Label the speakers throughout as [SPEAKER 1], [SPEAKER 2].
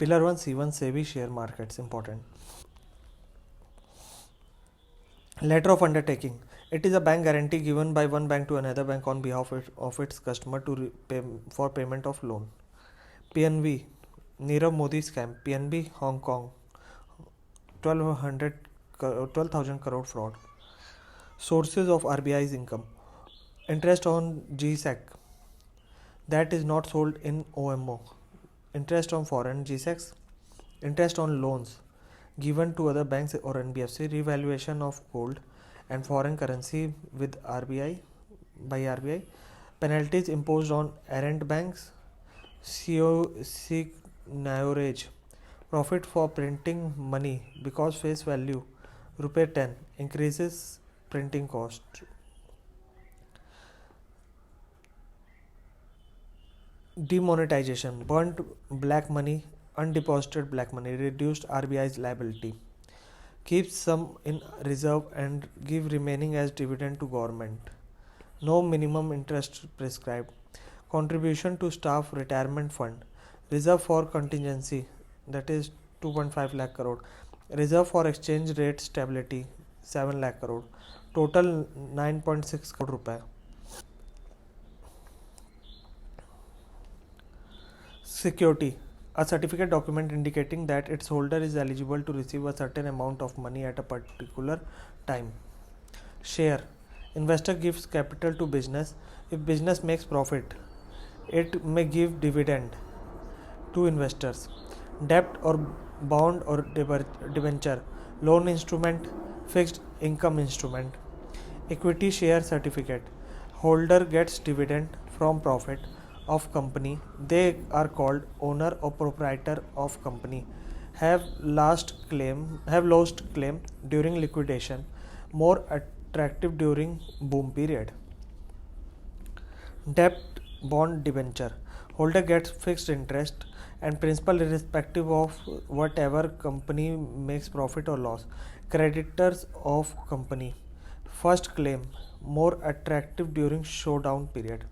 [SPEAKER 1] Pillar 1 C1 SEBI share markets important. Letter of undertaking. It is a bank guarantee given by one bank to another bank on behalf of its customer for payment of loan. PNB Nirav Modi scam. PNB Hong Kong 12,000 crore fraud. Sources of RBI's income. Interest on GSEC that is not sold in OMO. Interest on foreign GSECs. Interest on loans given to other banks or NBFC. Revaluation of gold and foreign currency with RBI by RBI. Penalties imposed on errant banks. Seigniorage. Profit for printing money because face value Rupee 10 increases printing cost. Demonetization. Burnt black money, undeposited black money, reduced RBI's liability. Keeps some in reserve and give remaining as dividend to government. No minimum interest prescribed. Contribution to staff retirement fund. Reserve for contingency, that is 2.5 lakh crore. Reserve for exchange rate stability, 7 lakh crore. Total 9.6 crore rupee. Security. A certificate document indicating that its holder is eligible to receive a certain amount of money at a particular time. Share. Investor gives capital to business. If business makes profit, it may give dividend to investors. Debt or bond or debenture. Loan instrument. Fixed income instrument. Equity share certificate. Holder gets dividend from profit of company. They are called owner or proprietor of company. Have lost claim during liquidation. More attractive during boom period. Debt bond debenture. Holder gets fixed interest and principal irrespective of whatever company makes profit or loss. Creditors of company. First claim. More attractive during showdown period.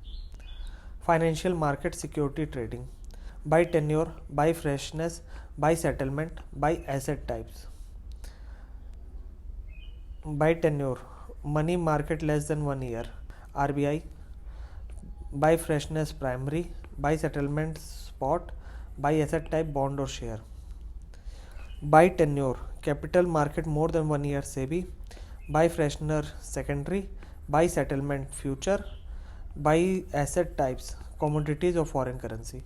[SPEAKER 1] Financial market security trading. By tenure, by freshness, by settlement, by asset types. By tenure, money market less than 1 year, RBI. By freshness, primary. By settlement, spot. By asset type, bond or share. By tenure, capital market more than 1 year, SEBI. By freshener, secondary. By settlement, future. By asset types, commodities or foreign currency.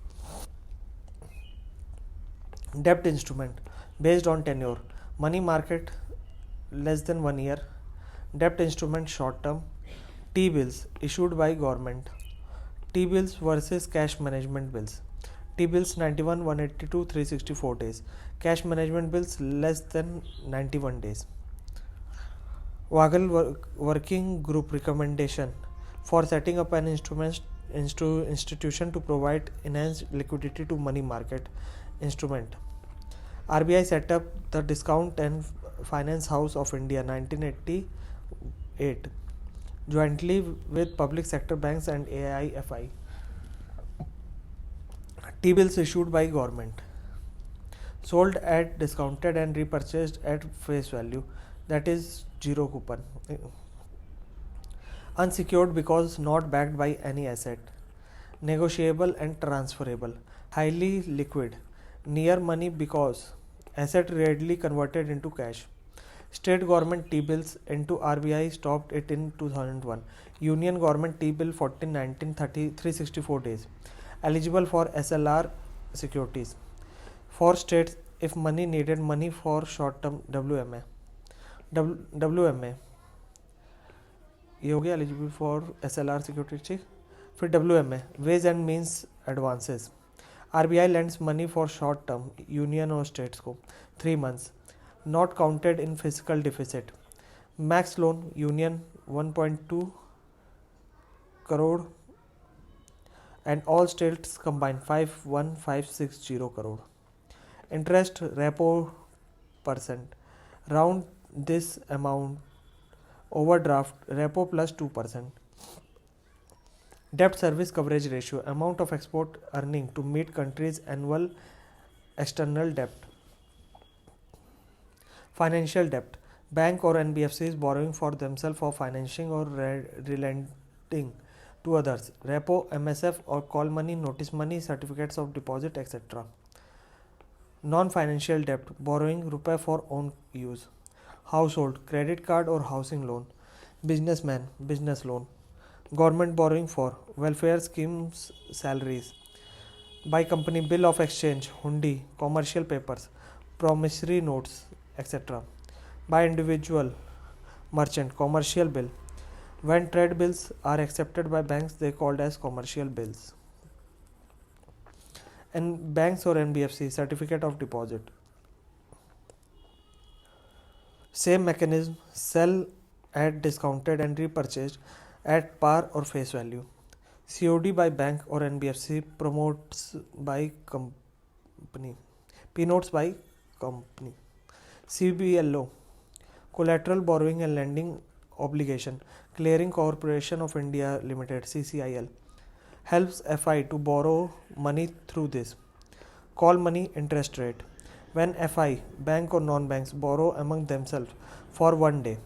[SPEAKER 1] Debt instrument based on tenure. Money market less than 1 year. Debt instrument short term. T-bills issued by government. T-bills versus cash management bills. T-bills 91, 182, 364 days. Cash management bills less than 91 days. Wagle Working Group recommendation for setting up an institution to provide enhanced liquidity to money market instrument. RBI set up the Discount and Finance House of India 1988 jointly with public sector banks and AIFI. T-bills issued by government. Sold at discounted and repurchased at face value, that is zero coupon. Unsecured because not backed by any asset. Negotiable and transferable. Highly liquid. Near money because asset readily converted into cash. State government T-bills into RBI stopped it in 2001. Union government T-bill 1419 364 days. Eligible for SLR securities. For states, if money needed, money for short term WMA. WMA ये हो गया eligible for SLR security ठीक. फिर WMA ways and means advances. RBI lends money for short term union और states को 3 months. Not counted in fiscal deficit. Max loan union 1.2 crore and all states combined 51560 crore. Interest repo percent. Round this amount. Overdraft repo plus 2%. Debt service coverage ratio. Amount of export earning to meet country's annual External debt. Financial debt. Bank or NBFCs borrowing for themselves for financing or relending to others. Repo, MSF or call money, notice money, certificates of deposit, etc. Non-financial debt. Borrowing rupee for own use. Household, credit card or housing loan. Businessman, business loan. Government borrowing for welfare schemes, salaries. By company, bill of exchange, hundi, commercial papers, promissory notes, etc. By individual, merchant, commercial bill. When trade bills are accepted by banks, they are called as commercial bills. And banks or NBFC, certificate of deposit. Same mechanism, sell at discounted and repurchased at par or face value. COD by bank or NBFC, promotes by company. P notes by company. CBLO, collateral borrowing and lending obligation. Clearing Corporation of India Limited, CCIL, helps FI to borrow money through this. Call money, interest rate. When FI, bank or non-banks, borrow among themselves for 1 day.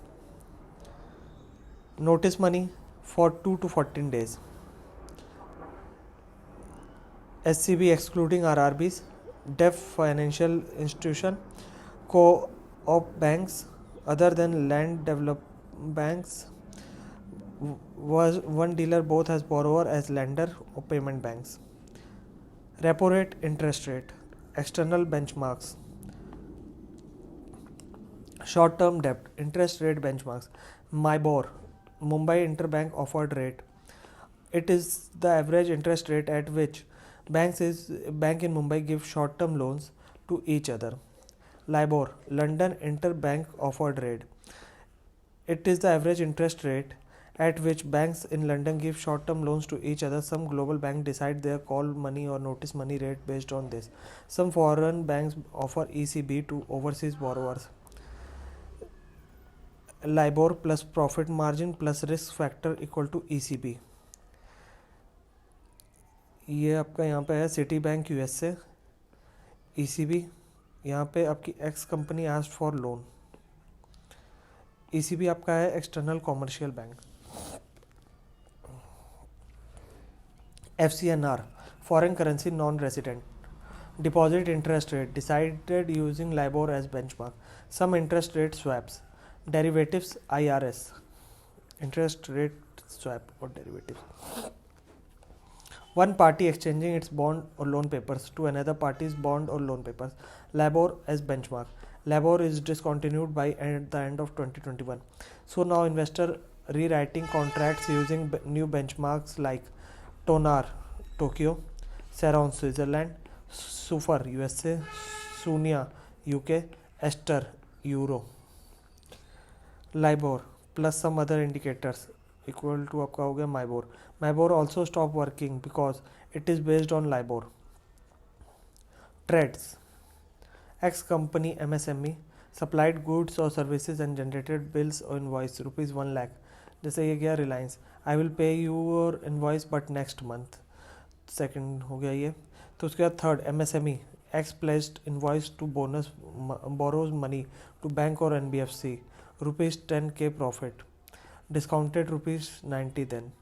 [SPEAKER 1] Notice money for 2 to 14 days. SCB excluding RRBs, deaf financial institution, co-op banks other than land development banks, was one dealer both as borrower as lender or payment banks. Repo rate, interest rate. External benchmarks. Short term debt, interest rate benchmarks. MIBOR, Mumbai Interbank Offered Rate. It is the average interest rate at which bank in Mumbai give short term loans to each other. LIBOR, London Interbank Offered Rate. It is the average interest rate at which banks in London give short term loans to each other. Some global banks decide their call money or notice money rate based on this. Some foreign banks offer ECB to overseas borrowers. LIBOR plus profit margin plus risk factor equal to ECB. ये आपका यहाँ पे है city bank US से, ECB यहाँ पे आपकी x company asked for loan. ECB आपका है external commercial bank. FCNR, foreign currency non-resident. Deposit interest rate decided using LIBOR as benchmark. Some interest rate swaps. Derivatives, IRS, interest rate swap or derivatives. One party exchanging its bond or loan papers to another party's bond or loan papers. LIBOR as benchmark. LIBOR is discontinued by at the end of 2021. So now investor rewriting contracts using new benchmarks like Tonar, Tokyo, Ceron, Switzerland, SUFR, USA, Sunia, UK, Ester, Euro. LIBOR plus some other indicators equal to आपका हो गया MIBOR. MIBOR also stopped working because it is based on LIBOR. Trades. X company MSME supplied goods or services and generated bills or invoice rupees 1 lakh. जैसे ये गया Reliance, I will pay your invoice but next month. Second हो गया ये. तो उसके बाद third MSME, X pledged invoice to borrows money to bank or NBFC, rupees 10k profit, discounted rupees 90 then.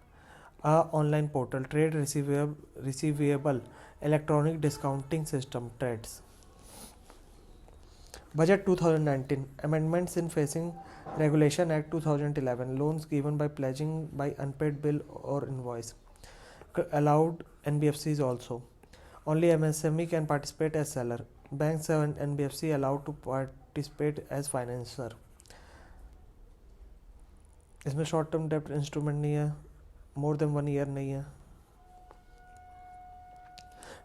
[SPEAKER 1] Online portal, trade receivable, electronic discounting system, trades. Budget 2019, amendments in Facing Regulation Act 2011, loans given by pledging by unpaid bill or invoice. Allowed NBFCs also. Only MSME can participate as seller. Banks and NBFC allowed to participate as financer. इसमें short term डेप्ट instrument नहीं है, more than 1 year नहीं है.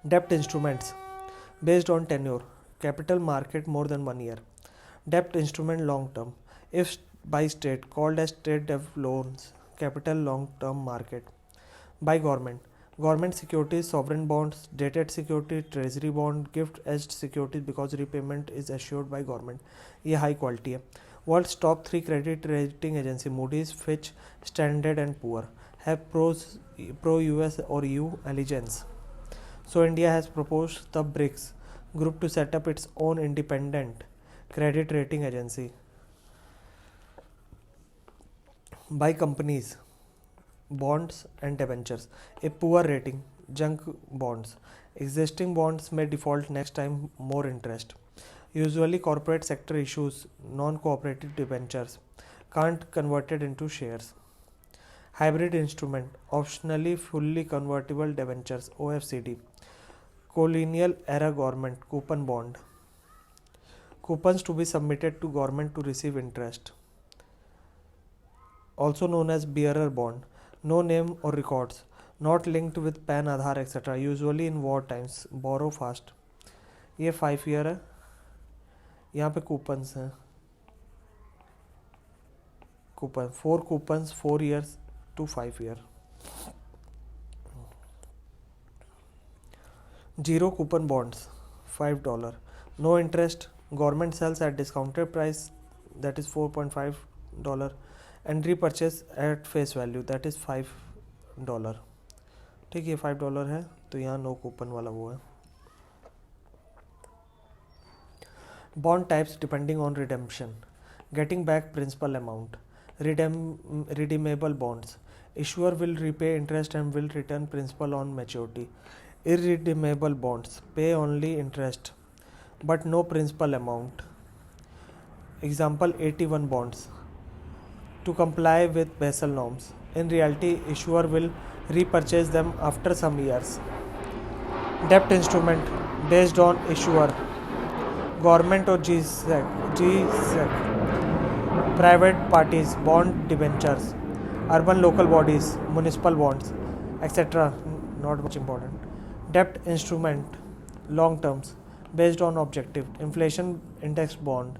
[SPEAKER 1] डेप्ट instruments based on tenure, capital market more than 1 year. Dept instrument long term, if by state called as state dept loans, capital long term market. By government securities, sovereign bonds, dated security, treasury bond, gift aged securities because repayment is assured by government. ये high quality है. World's top 3 credit rating agency Moody's, Fitch, Standard and Poor have pro US or EU allegiance. So India has proposed the BRICS group to set up its own independent credit rating agency. Buy companies, bonds and debentures. A poor rating, junk bonds. Existing bonds may default next time, more interest. Usually corporate sector issues non-cooperative debentures, can't converted into shares. Hybrid instrument, optionally fully convertible debentures, OFCD. Colonial era government, coupon bond. Coupons to be submitted to government to receive interest. Also known as bearer bond. No name or records, not linked with PAN, Aadhaar, etc. Usually in war times. Borrow fast. ये 5 year है. यहाँ पे coupons हैं. Coupon 4 coupons 4 years to 5 year. Zero coupon bonds, $5. No interest. Government sells at discounted price, that is $4.5, and repurchase at face value, that is $5. ठीक है, $5 है तो यहाँ नो कूपन वाला वो है. Bond types depending on redemption. Getting back principal amount. Redeemable bonds. Issuer will repay interest and will return principal on maturity. Irredeemable bonds pay only interest but no principal amount. Example 81 bonds. To comply with Basel norms. In reality, issuer will repurchase them after some years. Debt instrument based on issuer. Government or GSEC. Private parties, bond debentures. Urban local bodies, municipal bonds, etc. Not much important. Debt instrument, long terms, based on objective. Inflation indexed bond.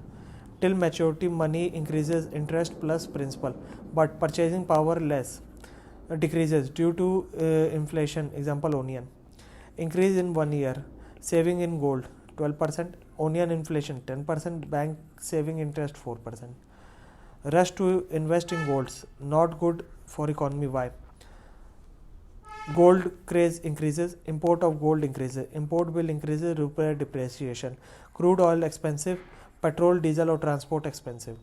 [SPEAKER 1] Till maturity, money increases interest plus principal, but purchasing power decreases due to inflation. Example onion. Increase in 1 year. Saving in gold 12%. Onion inflation 10%. Bank saving interest 4%. Rush to invest in golds, not good for economy. Why? Gold craze increases, import of gold increases, import bill increases, rupee depreciation, crude oil expensive, petrol, diesel or transport expensive.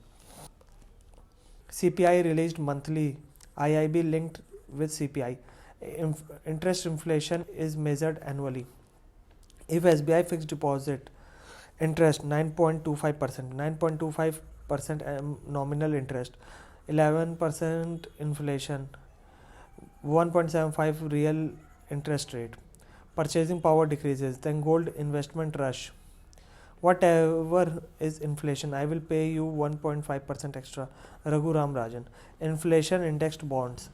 [SPEAKER 1] CPI released monthly, IIB linked with CPI. Interest inflation is measured annually. If SBI fixed deposit interest 9.25%, 9.25% nominal interest, 11% inflation, 1.75 real interest rate, purchasing power decreases, then gold investment rush. Whatever is inflation, I will pay you 1.5% extra. Raghu Ram Rajan. Inflation indexed bonds,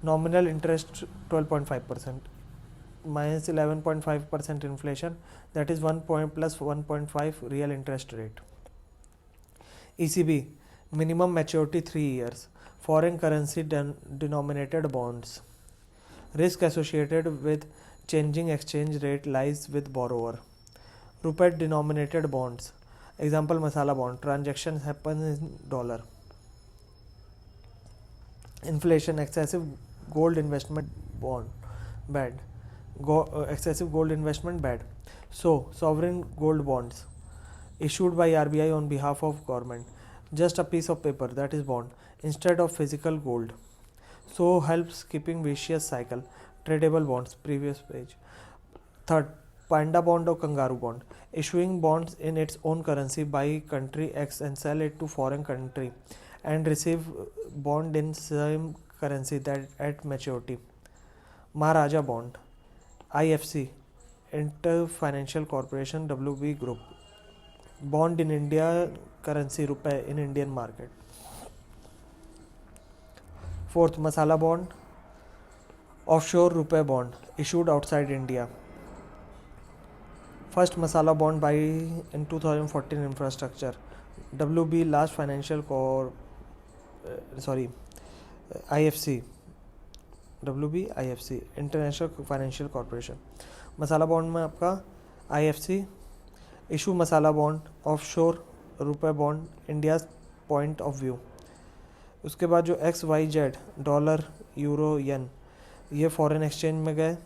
[SPEAKER 1] nominal interest 12.5%, minus 11.5% inflation, that is 1 point plus 1.5 real interest rate. ECB, minimum maturity 3 years, foreign currency denominated bonds. Risk associated with changing exchange rate lies with borrower. Rupee denominated bonds. Example masala bond. Transactions happen in dollar. Inflation, excessive gold investment bond, bad. Excessive gold investment, bad. So sovereign gold bonds issued by RBI on behalf of government. Just a piece of paper, that is bond, instead of physical gold. So helps keeping vicious cycle. Tradable bonds, previous page. Third, panda bond or kangaroo bond. Issuing bonds in its own currency by country X and sell it to foreign country and receive bond in same currency that at maturity. Maharaja bond. IFC, Inter Financial Corporation, WB Group. Bond in India, currency rupee in Indian market. Fourth, masala bond, offshore rupee bond issued outside India. First masala bond by in 2014 infrastructure. WB last financial IFC. WB IFC International Financial Corporation. Masala bond में आपका IFC issue मसाला bond offshore रुपए bond India point of view. उसके बाद जो XYZ dollar euro येन ये foreign exchange में गए,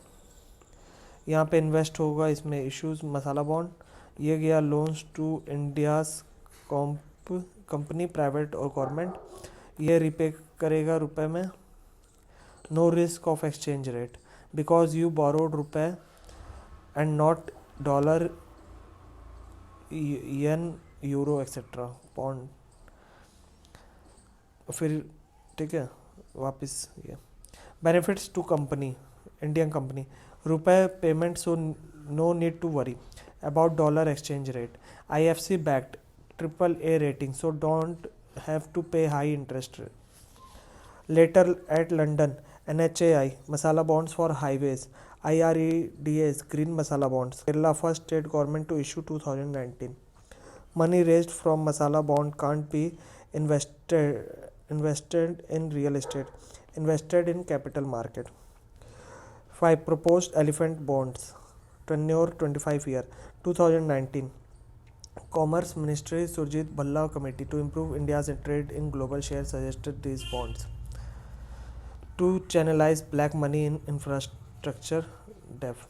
[SPEAKER 1] यहाँ पे इन्वेस्ट होगा इसमें इश्यूज मसाला बॉन्ड. ये गया loans to India's company private और गवर्नमेंट, ये रिपे करेगा रुपए में. No risk of exchange rate because you borrowed rupaye and not dollar, yen, euro etcetera pound. फिर ठीक है वापस ये benefits to company, Indian company, rupaye payment, so no need to worry about dollar exchange rate. IFC backed, triple A rating, so don't have to pay high interest rate. Later at London, NHAI masala bonds for highways, IREDA's green masala bonds. Kerala first state government to issue 2019. Money raised from masala bond can't be invested in real estate, invested in capital market. 5. Proposed elephant bonds, tenure 25 year, 2019. Commerce Ministry Surjit Bhalla Committee to improve India's trade in global shares suggested these bonds to channelize black money in infrastructure dev.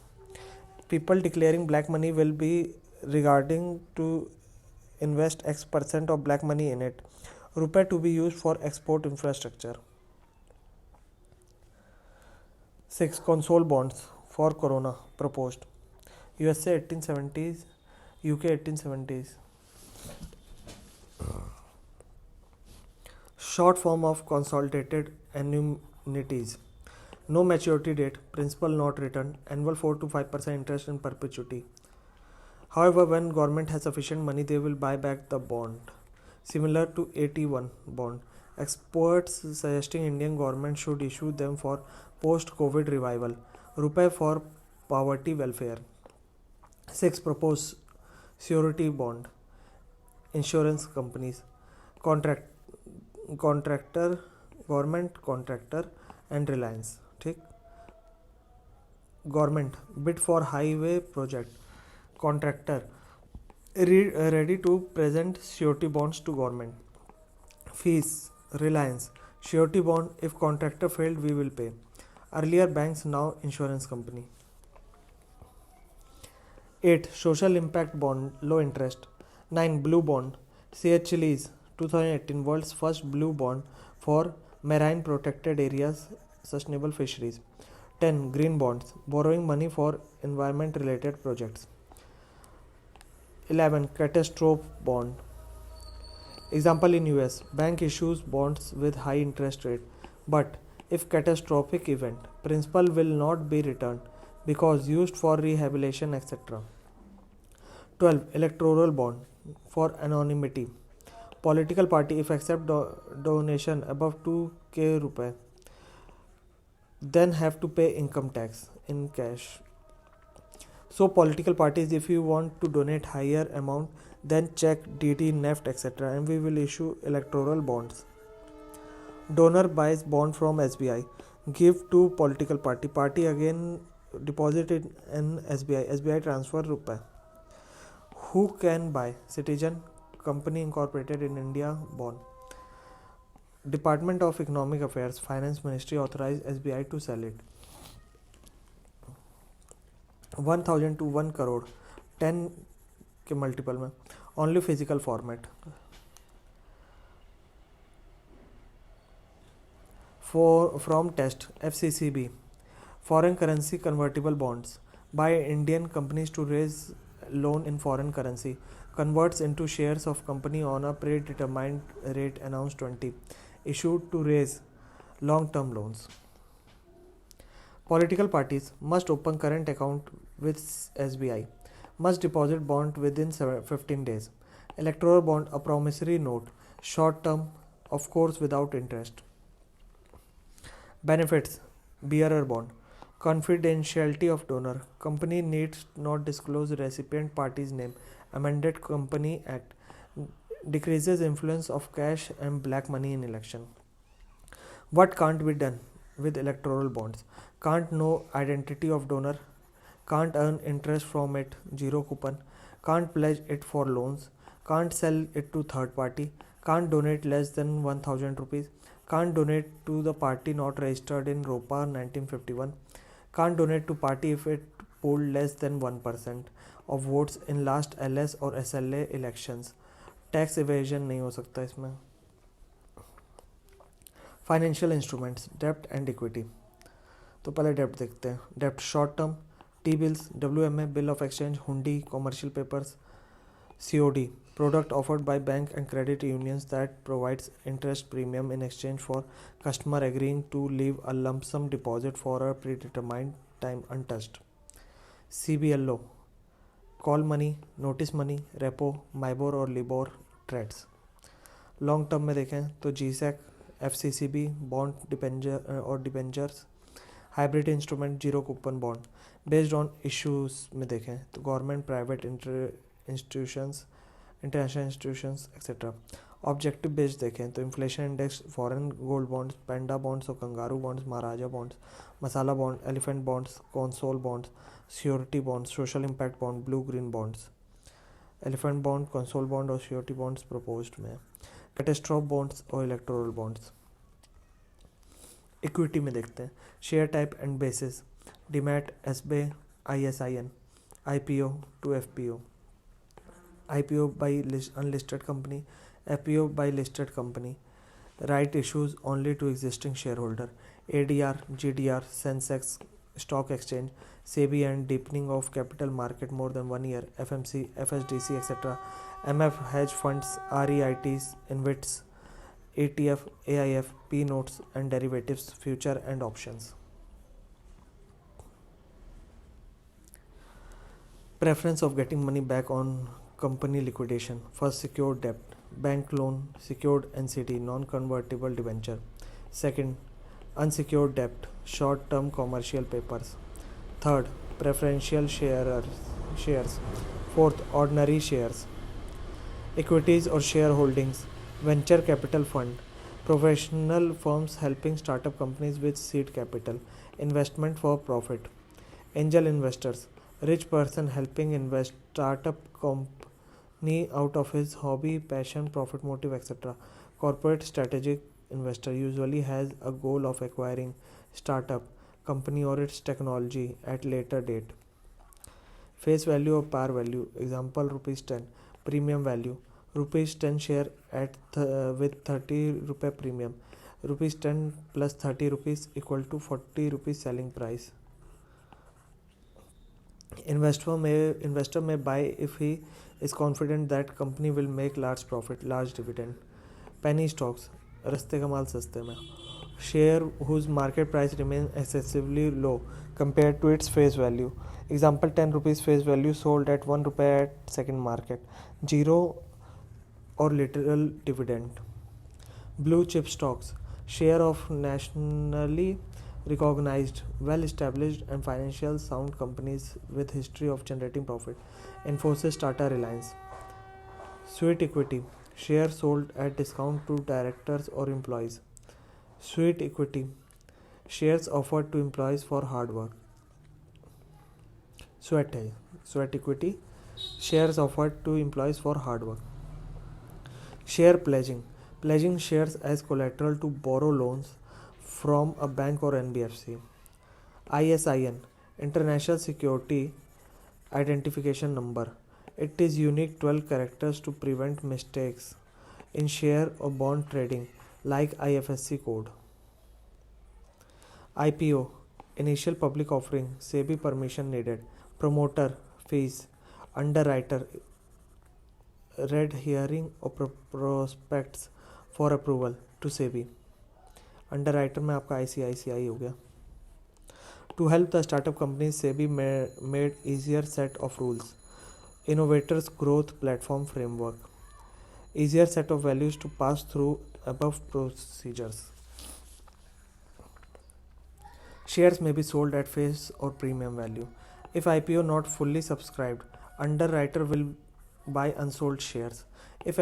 [SPEAKER 1] People declaring black money will be regarding to invest X% of black money in it. Rupee to be used for export infrastructure. 6. Console bonds for Corona proposed. USA 1870s, UK 1870s. Short form of consolidated annuities. No maturity date, principal not returned, annual 4 to 5% interest in perpetuity. However, when government has sufficient money, they will buy back the bond. Similar to AT1 bond. Experts suggesting Indian government should issue them for post-COVID revival. Rupee for poverty welfare. 6. Proposed surety bond, insurance companies, contractor, government contractor and Reliance. ठीक. Government bid for highway project, contractor ready to present surety bonds to government. Fees, Reliance, surety bond, if contractor failed we will pay. Earlier banks, now insurance company. 8. Social impact bond, low interest. 9. Blue bond, CH Lease, 2018, world's first blue bond for marine protected areas, sustainable fisheries. 10. Green bonds, borrowing money for environment related projects. 11. Catastrophe bond. Example in US, bank issues bonds with high interest rate, but if catastrophic event, principal will not be returned because used for rehabilitation etc. 12. Electoral bond for anonymity. Political party if accept donation above 2k rupee then have to pay income tax in cash. So political parties, if you want to donate higher amount, then check DT, NEFT etc. and we will issue electoral bonds. Donor buys bond from SBI, give to political party, party again deposit it in SBI transfer rupee. Who can buy? Citizen company incorporated in India bond. Department of Economic Affairs, Finance Ministry authorized SBI to sell it. 1000 to 1 crore 10 के multiple में, only physical format. From test FCCB, foreign currency convertible bonds by Indian companies to raise loan in foreign currency, converts into shares of company on a predetermined rate announced 20, issued to raise long term loans. Political parties must open current account with SBI, must deposit bond within 15 days. Electoral bond, a promissory note, short term, of course without interest. Benefits, bearer bond, confidentiality of donor, company needs not disclose recipient party's name, amended Company Act, decreases influence of cash and black money in election. What can't be done with electoral bonds? Can't know identity of donor, can't earn interest from it, zero coupon, can't pledge it for loans, can't sell it to third party, can't donate less than 1000 rupees, can't donate to the party not registered in ROPA 1951, can't donate to party if it polled less than 1%, of votes in last LS और SLA elections. Tax evasion नहीं हो सकता इसमें. Financial instruments, डेप्ट and equity. तो पहले डेप्ट देखते हैं. डेप्ट short term, T bills, WMA, bill of exchange, hundi, commercial papers. COD, product offered by bank and credit unions that provides interest premium in exchange for customer agreeing to leave a lump sum deposit for a predetermined time untouched. CBLO, call money, notice money, repo, MIBOR और LIBOR trades. Long term में देखें तो GSEC, FCCB, bond debenture और debentures. Hybrid instrument, zero coupon bond. Based on issues में देखें तो government, private institutions, international institutions etcetera. Objective based देखें तो inflation index, foreign gold bonds, panda bonds और kangaroo bonds, Maharaja bonds, masala bond, elephant bonds, consol bonds, surety bonds, social impact bond, blue green bonds. Elephant bond, consol bond और surety bonds proposed में. Catastrophe bonds और electoral bonds. Equity में देखते हैं. Share type and basis, demat, ASBA, ISIN, IPO to FPO. IPO by unlisted company, FPO by listed company. Right issues only to existing shareholder. ADR, GDR, Sensex, stock exchange, SEBI and deepening of capital market more than 1 year, FMC, FSDC, etc. MF, hedge funds, REITs, InvITs, ETF, AIF, P notes and derivatives, future and options. Preference of getting money back on company liquidation. First, secured debt, bank loan, secured NCD, non-convertible debenture. Second, unsecured debt, short-term commercial papers. Third, preferential shares. Fourth, ordinary shares. Equities or shareholdings, venture capital fund, professional firms helping startup companies with seed capital, investment for profit. Angel investors, rich person helping invest startup company out of his hobby, passion, profit motive, etc. Corporate strategic investor usually has a goal of acquiring startup company or its technology at later date. Face value or par value, example ₹10. Premium value, ₹10 share at with 30 rupee premium. ₹10 plus 30 rupees equal to 40 rupees selling price. Investor may buy if he is confident that company will make large profit, large dividend. Penny stocks, रस्ते का माल सस्ते में. Share whose market price remains excessively low compared to its face value. Example, 10 rupees face value sold at 1 rupee at second market. Zero or little dividend. Blue chip stocks, share of nationally recognized, well-established and financial sound companies with history of generating profit. Infosys, Tata, Reliance. Sweet equity, share sold at discount to directors or employees. Sweet equity, shares offered to employees for hard work. Sweat equity, shares offered to employees for hard work. Share pledging shares as collateral to borrow loans from a bank or NBFC. ISIN, International Security Identification Number. It is unique 12 characters to prevent mistakes in share or bond trading like IFSC code. IPO, Initial Public Offering, SEBI permission needed. Promoter, fees. Underwriter, read hearing or prospects for approval to SEBI. Underwriter में आपका ICICI हो गया. To help the startup companies, SEBI made easier set of rules. Innovators Growth Platform Framework. Easier set of values to pass through above procedures. Shares may be sold at face or premium value. If IPO not fully subscribed, underwriter will buy unsold shares. If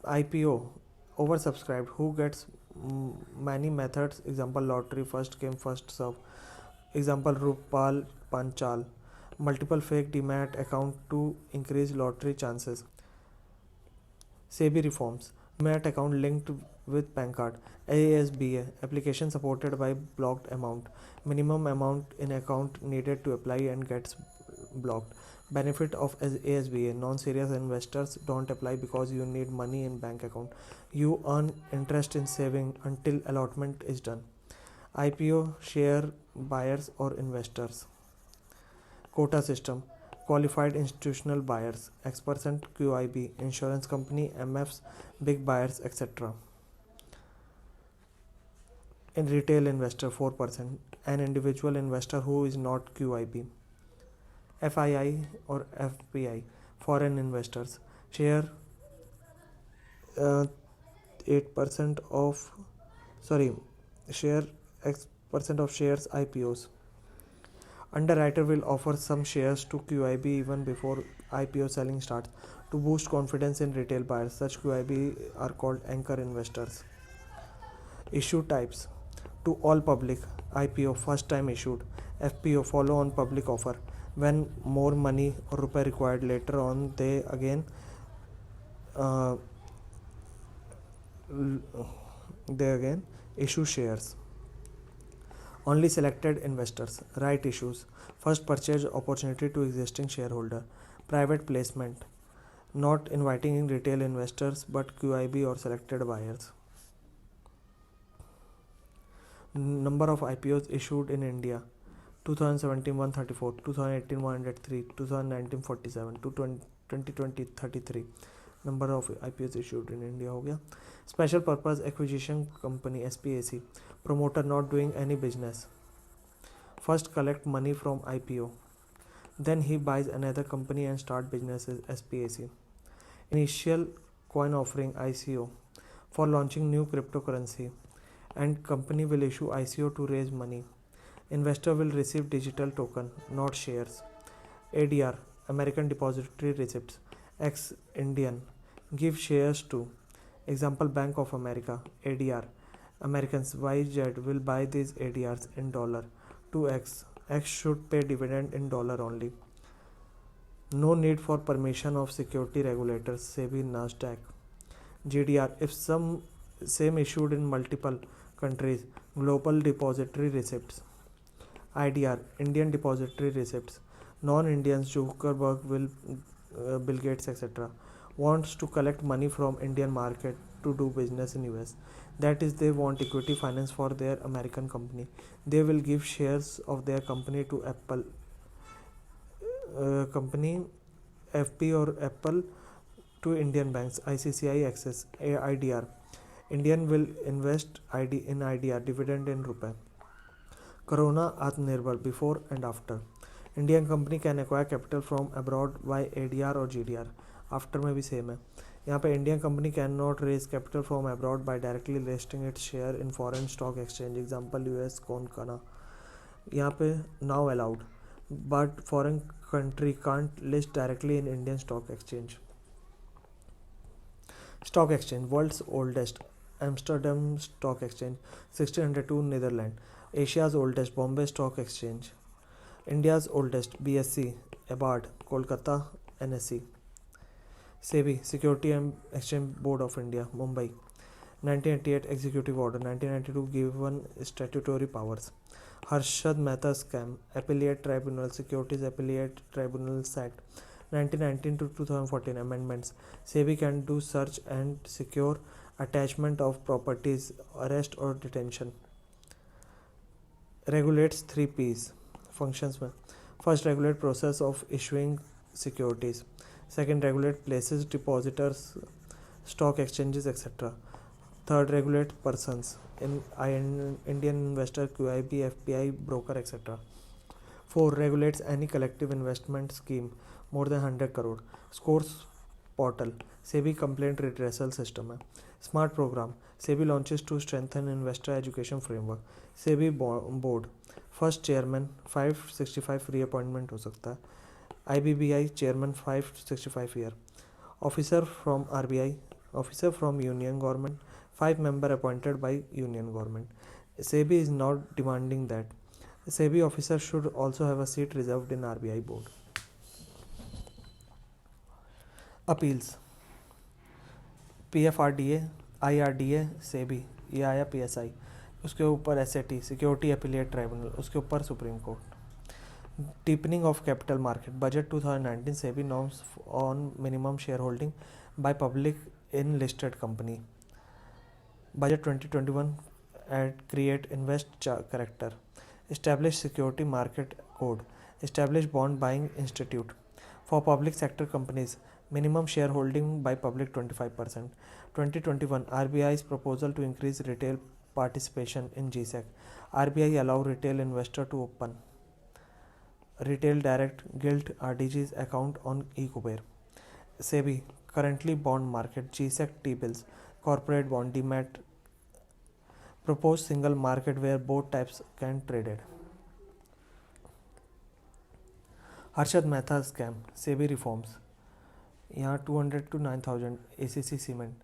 [SPEAKER 1] IPO oversubscribed, who gets many methods? Example, lottery, first came first serve. Example, Rupal Panchal. Multiple fake demat account to increase lottery chances. SEBI reforms, demat account linked with PAN card. ASBA, application supported by blocked amount. Minimum amount in account needed to apply and gets blocked. Benefit of ASBA: non-serious investors don't apply because you need money in bank account. You earn interest in saving until allotment is done. IPO: share buyers or investors. Quota system: qualified institutional buyers, X% QIB, insurance company, MFs, big buyers, etc. In retail investor 4%, an individual investor who is not QIB. FII or FPI, foreign investors, share 8% of share X% of shares IPOs. Underwriter will offer some shares to QIB even before IPO selling starts to boost confidence in retail buyers. Such QIB are called anchor investors. Issue types: to all public, IPO first time issued, FPO follow on public offer, when more money or rupee required later on uh, they again issue shares. Only selected investors, right issues, first purchase opportunity to existing shareholder. Private placement, not inviting in retail investors but QIB or selected buyers. Number of IPOs issued in India: 2017 134, 2018 103, 2019 47, 2020 33. Number of IPOs issued in India हो गया. Special Purpose Acquisition Company SPAC, promoter not doing any business. First collect money from IPO, then he buys another company and start business as SPAC. Initial coin offering ICO, for launching new cryptocurrency, and company will issue ICO to raise money. Investor will receive digital token, not shares. ADR, American Depository Receipts, ex-Indian, give shares to, example Bank of America. ADR, Americans YZ will buy these ADRs in dollar. 2x, X should pay dividend in dollar only. No need for permission of security regulators, SEBI, NASDAQ. GDR, if some same issued in multiple countries, Global Depository Receipts. IDR, Indian Depository Receipts, non-Indians, Zuckerberg, Bill Gates, etc. wants to collect money from Indian market to do business in US. That is, they want equity finance for their American company. They will give shares of their company to Apple company, FP or Apple, to Indian banks, ICCI, Access. IDR, Indian will invest in IDR, dividend in rupee. Corona Atmanirbhar, before and after. Indian company can acquire capital from abroad by ADR or GDR. After में भी same है. यहाँ पे Indian company can not raise capital from abroad by directly listing its share in foreign stock exchange, example US कोनकाना. यहाँ पे now allowed, but foreign country can't list directly in Indian stock exchange. Stock exchange, world's oldest Amsterdam stock exchange, 1602, Netherland. Asia's oldest Bombay stock exchange. India's oldest BSE, एबार्ड, Kolkata, NSE. SEBI, Security and Exchange Board of India, Mumbai. 1988 Executive Order, 1992 given statutory powers. Harshad Mehta Scam, Appellate Tribunal, Securities Appellate Tribunal Act, 1919 to 2014 amendments. SEBI can do search and secure attachment of properties, arrest or detention. Regulates 3 P's functions में. First, regulate process of issuing securities. Second, regulate places, depositors, stock exchanges, etc. Third, regulate persons, in Indian investor, QIB, FPI, broker, etc. 4, regulates any collective investment scheme more than 100 crore. Scores portal, SEBI complaint redressal system है. Smart program, SEBI launches to strengthen investor education framework. SEBI board, first chairman 565 reappointment हो सकता है. IBBI chairman 565 year. Officer from RBI, officer from union government, 5 member appointed by union government. SEBI is not demanding that. SEBI officer should also have a seat reserved in RBI board. Appeals, PFRDA, IRDA, SEBI, ये आया PSI, उसके ऊपर SAT, security appellate tribunal, उसके ऊपर supreme court. Deepening of capital market. Budget 2019 SEBI norms on minimum shareholding by public in listed company. Budget 2021 at create invest character. Establish security market code. Establish bond buying institute. For public sector companies, minimum shareholding by public 25%. 2021 RBI's proposal to increase retail participation in GSEC. RBI allow retail investor to open retail direct gilt RDG's account on eCuber. SEBI currently bond market GSEC T-bills, corporate bond demat proposed single market where both types can traded. Harshad Mehta scam, SEBI reforms. यहाँ 200 to 9,000 ACC cement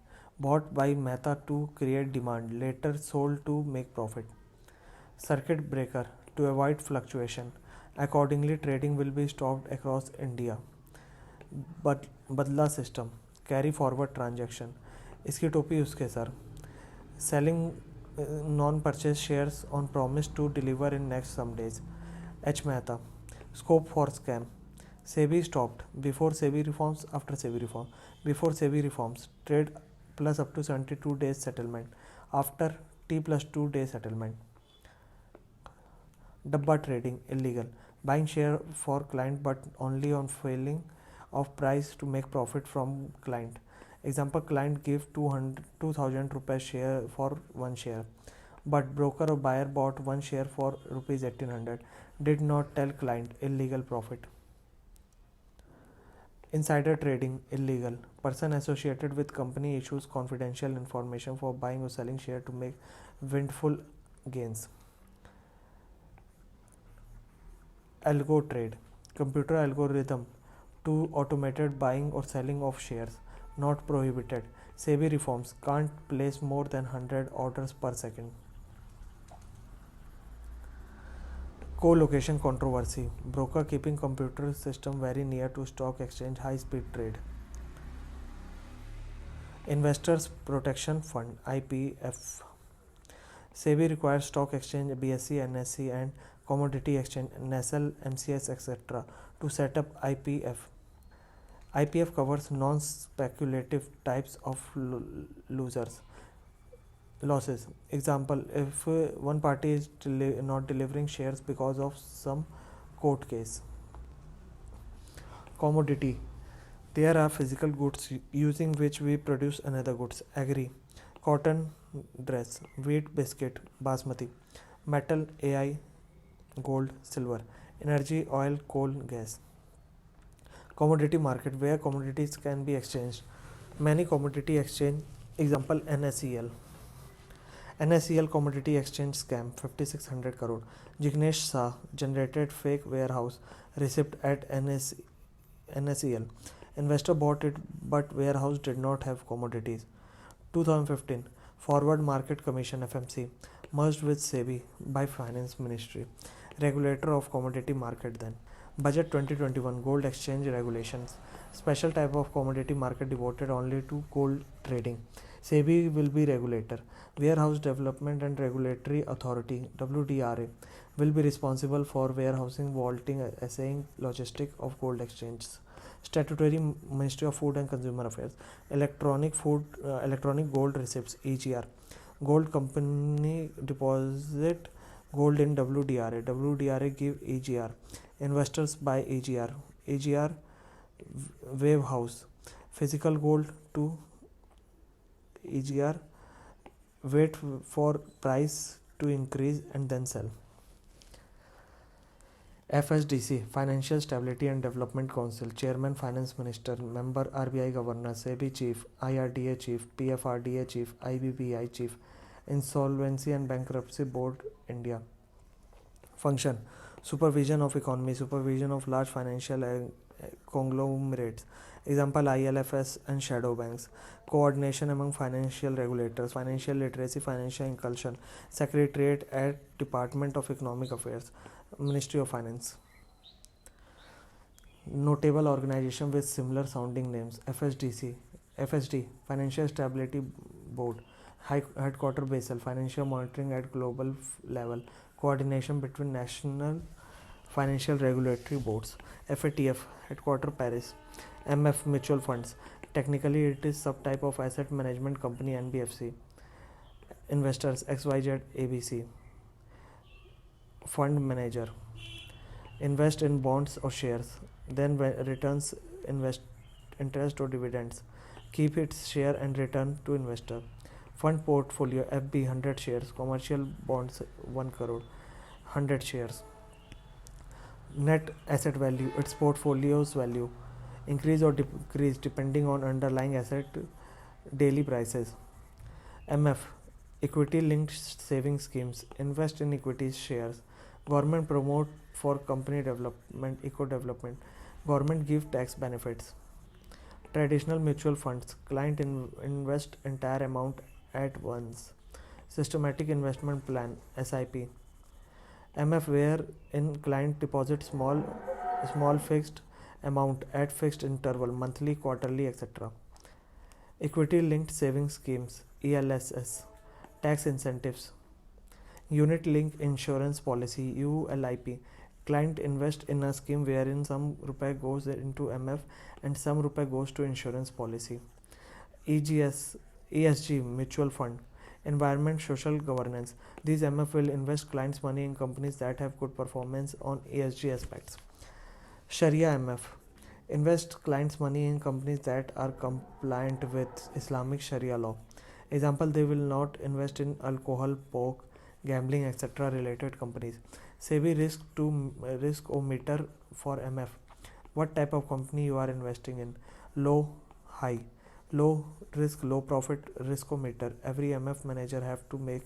[SPEAKER 1] bought by Mehta to create demand, later sold to make profit. Circuit breaker to avoid fluctuation. Accordingly, trading will be stopped across India. But बदला system, carry forward transaction. इसकी टोपी उसके sir. Selling non-purchase shares on promise to deliver in next some days. H. Mehta. Scope for scam. SEBI stopped. Before SEBI reforms, after SEBI reform. Before SEBI reforms, trade plus up to 72 days settlement. After T plus 2 days settlement. Dabba trading, illegal. Buying share for client but only on failing of price to make profit from client. Example, client give 2,000 rupees share for one share, but broker or buyer bought one share for rupees 1,800. Did not tell client, illegal profit. Insider trading, illegal. Person associated with company issues confidential information for buying or selling share to make windfall gains. Algo trade, computer algorithm to automated buying or selling of shares, not prohibited. SEBI reforms can't place more than 100 orders per second. Co-location controversy, broker keeping computer system very near to stock exchange high speed trade. Investors Protection Fund IPF. SEBI requires stock exchange BSE, NSE and commodity exchange NASL, MCS etc. to set up IPF. IPF covers non-speculative types of losses. Example, if one party is not delivering shares because of some court case. Commodity, there are physical goods using which we produce another goods. Agri, cotton, dress, wheat, biscuit, basmati. Metal, AI, gold, silver. Energy, oil, coal, gas. Commodity market, where commodities can be exchanged. Many commodity exchange. Example, NSEL. NSEL commodity exchange scam, 5600 crore. Jignesh Shah generated fake warehouse receipt at NSEL. Investor bought it but warehouse did not have commodities. 2015 Forward Market Commission FMC merged with SEBI by Finance Ministry, regulator of commodity market then. Budget 2021 Gold Exchange Regulations, special type of commodity market devoted only to gold trading. SEBI will be regulator. Warehouse Development and Regulatory Authority WDRA will be responsible for warehousing, vaulting, assaying, logistics of gold exchanges. Statutory Ministry of Food and Consumer Affairs. Electronic Gold Receipts EGR. Gold company deposit gold in WDRA. WDRA give EGR. Investors buy EGR. EGR wave house. Physical gold to EGR. Wait for price to increase and then sell. FSDC Financial Stability and Development Council, Chairman Finance Minister, Member RBI Governor, SEBI Chief, IRDA Chief, PFRDA Chief, IBPI Chief, Insolvency and Bankruptcy Board India. Function: Supervision of economy, supervision of large financial conglomerates. Example, ILFS and shadow banks. Coordination among financial regulators, financial literacy, financial inclusion. Secretariat at Department of Economic Affairs, Ministry of Finance. Notable organization with similar sounding names: FSD Financial Stability Board, headquarter Basel, financial monitoring at global level, coordination between national financial regulatory boards. FATF, headquarter Paris. MF, mutual funds. Technically, it is subtype of asset management company NBFC. Investors XYZ ABC. Fund manager invest in bonds or shares, then returns invest interest or dividends, keep its share and return to investor. Fund portfolio FB 100 shares, commercial bonds 1 crore, 100 shares. Net asset value, its portfolio's value, increase or decrease depending on underlying asset daily prices. MF, equity linked saving schemes, invest in equity shares. Government promote for company development, eco development. Government give tax benefits. Traditional mutual funds, client invest entire amount at once. Systematic investment plan SIP. MF, where in client deposits small fixed amount at fixed interval, monthly, quarterly, etc. Equity linked saving schemes ELSS. Tax incentives. Unit link insurance policy ULIP. Client invest in a scheme wherein some rupee goes into MF and some rupee goes to insurance policy. ESG mutual fund. Environment social governance. These MF will invest clients' money in companies that have good performance on ESG aspects. Sharia MF. Invest clients' money in companies that are compliant with Islamic Sharia law. Example, they will not invest in alcohol, pork, gambling, etc. related companies. SEBI risk-o-meter for MF. What type of company you are investing in? Low, high. Low risk, low profit risk-o-meter. Every MF manager have to make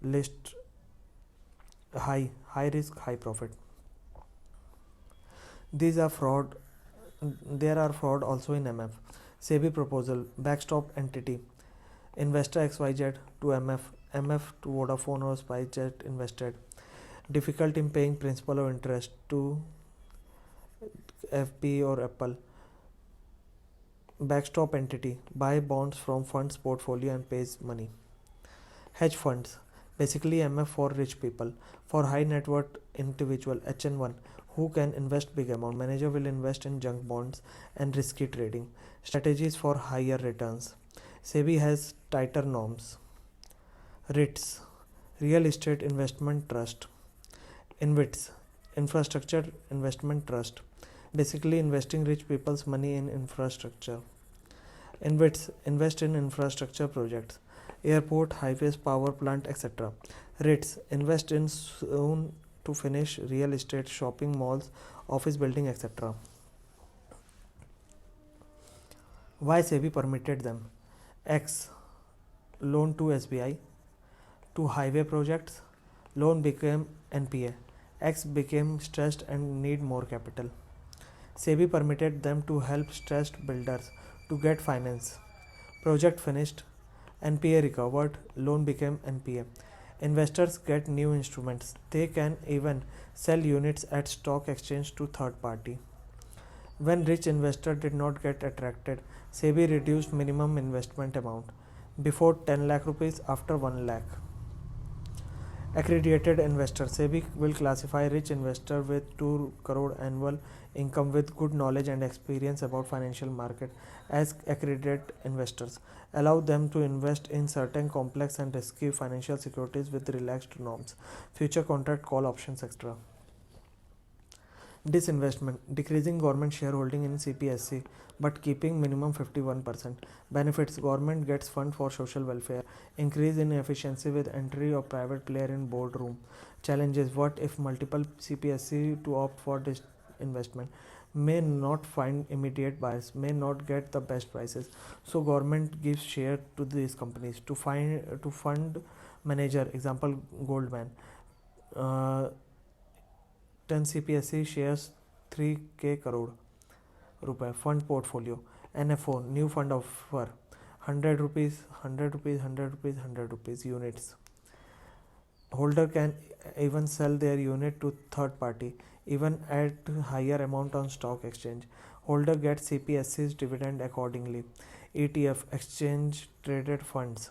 [SPEAKER 1] list high risk, high profit. There are fraud also in MF. SEBI proposal, backstop entity. Investor XYZ to MF to Vodafone or SpiceJet invested. Difficult in paying principal or interest to FB or Apple. Backstop entity, buy bonds from funds portfolio and pays money. Hedge funds, basically MF for rich people. For high net worth individual HN1 who can invest big amount. Manager will invest in junk bonds and risky trading. Strategies for higher returns. SEBI has tighter norms. REITs, Real Estate Investment Trust. InvITs, Infrastructure Investment Trust, basically investing rich people's money in infrastructure. InvITs, invest in infrastructure projects, airport, highways, power plant, etc. REITs, invest in soon to finish real estate, shopping malls, office building, etc. Why SEBI permitted them? X, loan to SBI. To highway projects, loan became NPA. X became stressed and need more capital. SEBI permitted them to help stressed builders to get finance. Project finished, NPA recovered, loan became NPA. Investors get new instruments. They can even sell units at stock exchange to third party. When rich investor did not get attracted, SEBI reduced minimum investment amount. Before 10 lakh rupees, after 1 lakh. Accredited investor, SEBI will classify rich investor with 2 crore annual income with good knowledge and experience about financial market as accredited investors. Allow them to invest in certain complex and risky financial securities with relaxed norms, future contract call options, etc. Disinvestment, decreasing government shareholding in CPSC but keeping minimum 51%. Benefits, government gets fund for social welfare. Increase in efficiency with entry of private player in boardroom. Challenges, what if multiple CPSC to opt for this investment? May not find immediate buyers, may not get the best prices. So government gives share to these companies to fund manager, example Goldman. 10 CPSC shares 3k crore rupee. Fund portfolio NFO, new fund offer 100 rupees, 100 rupees, 100 rupees, 100 rupees units. Holder can even sell their unit to third party, even at higher amount on stock exchange. Holder gets CPSC's dividend accordingly. ETF, exchange traded funds.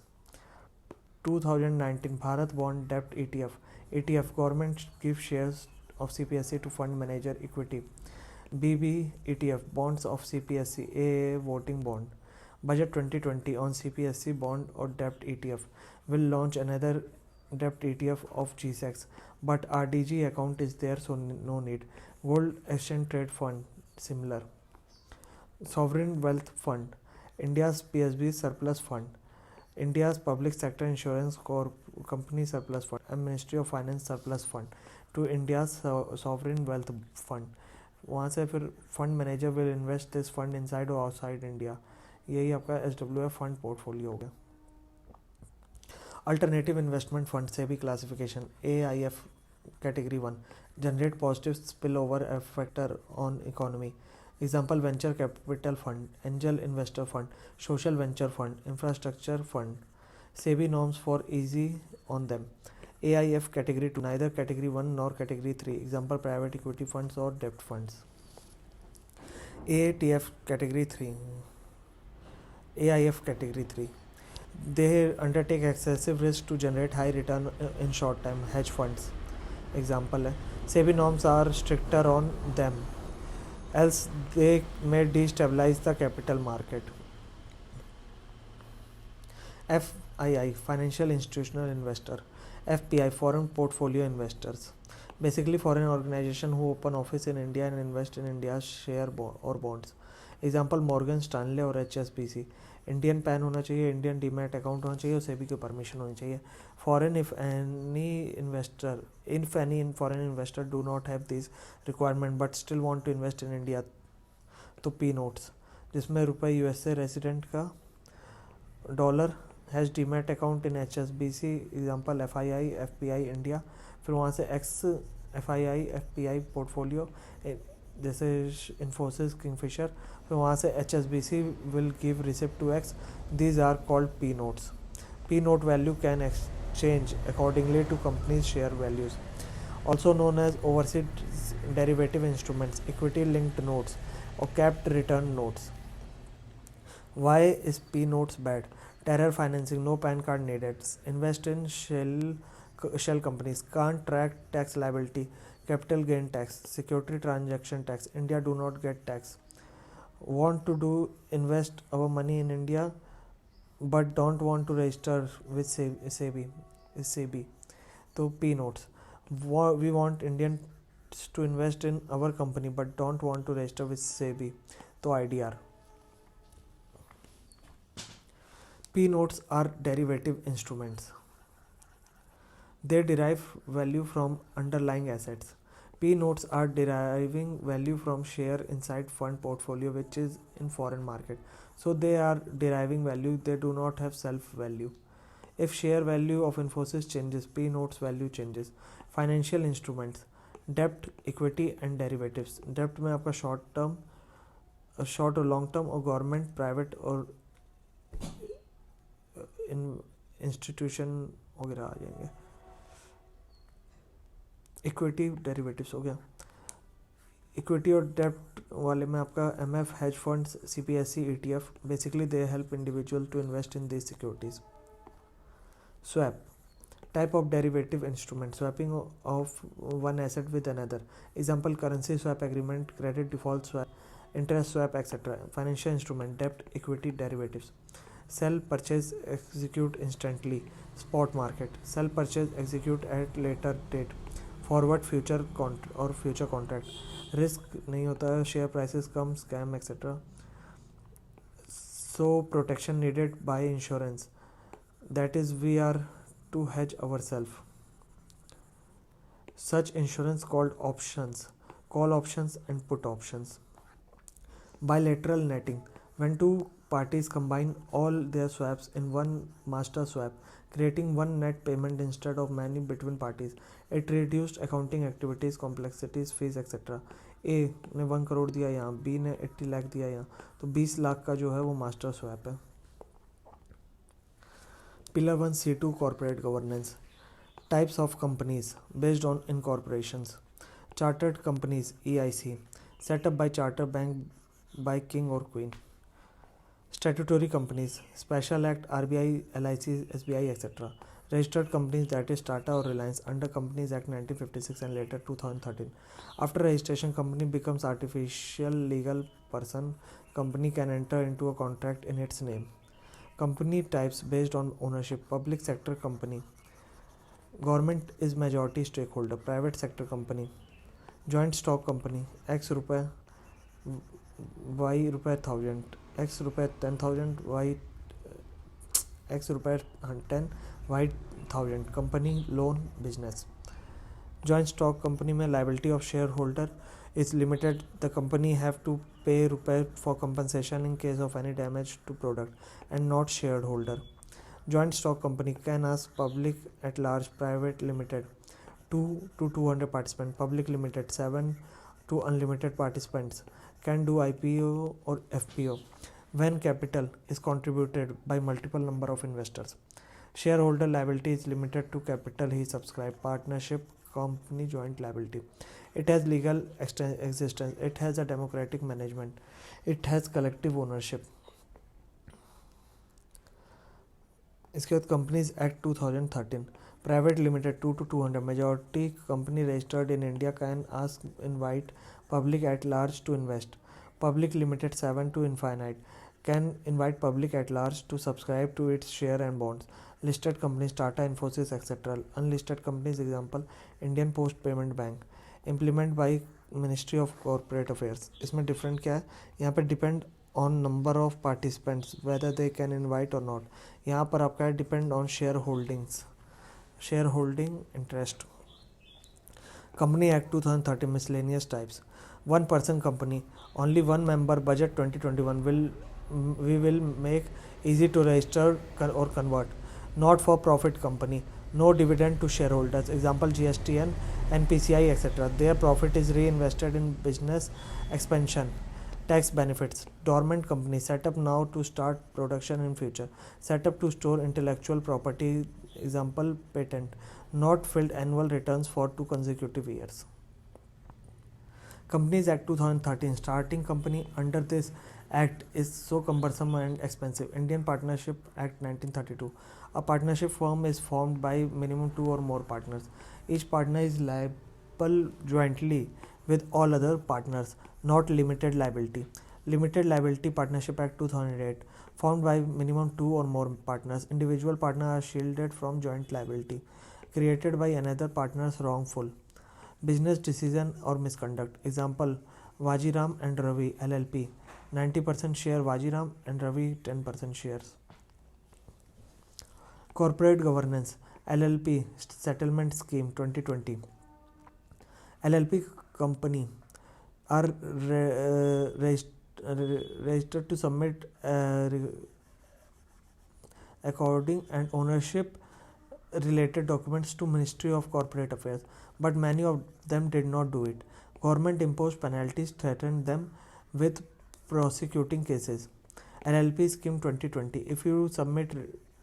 [SPEAKER 1] 2019 Bharat Bond Debt ETF. ETF, government gives shares of CPSE to fund manager equity. BB ETF bonds of CPSE. AA voting bond. Budget 2020 on CPSE bond or debt ETF. Will launch another debt ETF of GSEX, but RDG account is there, so no need. Gold exchange trade fund similar. Sovereign wealth fund. India's PSB surplus fund. India's public sector insurance company surplus fund and Ministry of Finance surplus fund to India's sovereign wealth fund. वहाँ से फिर fund manager will invest this fund inside और outside India. यही आपका SWF fund portfolio हो गया. Alternative investment fund से भी classification. AIF category 1 generate positive spill over factor on economy. Example venture capital fund, angel investor fund, social venture fund, infrastructure fund. SEBI norms for easy on them. AIF category 2 neither category 1 nor category 3. Example private equity funds or debt funds. AATF category 3. AIF category 3. They undertake excessive risk to generate high return in short time. Hedge funds. Example है. SEBI norms are stricter on them, else they may destabilize the capital market. FII financial institutional investor. FPI foreign portfolio investors. Basically foreign organization who open office in India and invest in India's share or bonds. Example Morgan Stanley और HSBC. Indian pan होना चाहिए, Indian demat account होना चाहिए और सेबी की permission होनी चाहिए. Foreign if any foreign investor do not have this requirement but still want to invest in India, तो पी नोट्स जिसमें रुपए USA रेजिडेंट का, dollar, has demat account in HSBC. Example FII FPI India. फिर वहाँ से x FII FPI portfolio जैसे Infosys Kingfisher. फिर वहाँ से HSBC will give receipt to X. These are called P notes. P note value can exchange accordingly to company's share values. Also known as overseas derivative instruments, equity linked notes और capped return notes. Why is P notes bad? Terror financing, no PAN card needed. Invest in shell companies, can't track tax liability, capital gain tax, security transaction tax. India do not get tax. Want to do invest our money in India, but don't want to register with SEBI. So P notes. We want Indians to invest in our company, but don't want to register with SEBI. So IDR. P notes are derivative instruments. They derive value from underlying assets. P notes are deriving value from share inside fund portfolio which is in foreign market. So they are deriving value, they do not have self value. If share value of Infosys changes, P notes value changes. Financial instruments, debt, equity and derivatives. Debt में आपका short और long term और government, private और institution वगैरह आ जाएंगे. Equity derivatives हो गया. Equity और डेब्ट वाले में आपका MF hedge funds, CPSE ETF. Basically they help individual to invest in these securities. Swap type of derivative instrument, swapping of one asset with another. Example currency swap agreement, credit default swap, interest swap etcetera. Financial instrument, डेब्ट, equity, derivatives. Sell, purchase, execute instantly. Spot market. Sell, purchase, execute at later date. Forward, future or future contract. Risk नहीं होता है, share prices come, scam etc. So protection needed by insurance. That is we are to hedge ourselves. Such insurance called options, call options and put options. Bilateral netting. When two parties combine all their swaps in one master swap, creating one net payment instead of many between parties. It reduced accounting activities, complexities, fees etc. A ने 1 करोड़ दिया यहाँ, B ने 80 लाख दिया यहाँ, तो 20 लाख का जो है वो मास्टर स्वैप है. Pillar 1 C2 Corporate Governance. Types of companies based on incorporations. Chartered companies EIC, set up by charter bank by king or queen. Statutory companies, Special Act, RBI, LIC, SBI, etc. registered companies, that is Tata or Reliance, under Companies Act 1956 and later 2013. After registration, company becomes artificial legal person. Company can enter into a contract in its name. Company types based on ownership: public sector company, government is majority stakeholder; private sector company, joint stock company, X रुपए Y रुपए 1000, X रुपए 10,000, Y X रुपए 10, Y 1000. Company loan business. Joint stock company में liability of share holder is limited. The company have to pay रुपए for compensation in case of any damage to product and not shareholder. Joint stock company can ask public at large, private limited 2 to 200 participants, public limited 7 to unlimited participants can do IPO or FPO when capital is contributed by multiple number of investors. Shareholder liability is limited to capital he subscribed. Partnership company joint liability. It has legal existence. It has a democratic management. It has collective ownership. इसके बाद companies act 2013. Private limited 2 to 200 majority company registered in India can ask invite public at large to invest. Public limited 7 to infinite can invite public at large to subscribe to its share and bonds. Listed companies Tata, Infosys, etc. Unlisted companies example Indian Post Payment Bank. Implement by Ministry of Corporate Affairs. इसमें different क्या है? यहाँ पे depend on number of participants whether they can invite और not. यहाँ पर आपका है depend on share holdings, share holding interest. Company act 2013 miscellaneous types. One person company, only one member, budget 2021 we will make easy to register or convert. Not for profit company, no dividend to shareholders, example GSTN, NPCI, etc. Their profit is reinvested in business expansion. Tax benefits. Dormant company, set up now to start production in future, set up to store intellectual property, example patent. Not filled annual returns for 2 consecutive years. Companies Act 2013. Starting company under this act is so cumbersome and expensive. Indian Partnership Act 1932. A partnership firm is formed by minimum 2 or more partners. Each partner is liable jointly with all other partners. Not limited liability. Limited liability Partnership Act 2008. Formed by minimum 2 or more partners. Individual partners are shielded from joint liability. Created by another partner's wrongful business decision or misconduct. Example Vajiram and Ravi LLP. 90% share Vajiram and Ravi 10% shares. Corporate governance LLP settlement scheme 2020. LLP company are registered to submit according and ownership related documents to Ministry of Corporate Affairs, but many of them did not do it. Government imposed penalties, threatened them with prosecuting cases. LLP scheme 2020. If you submit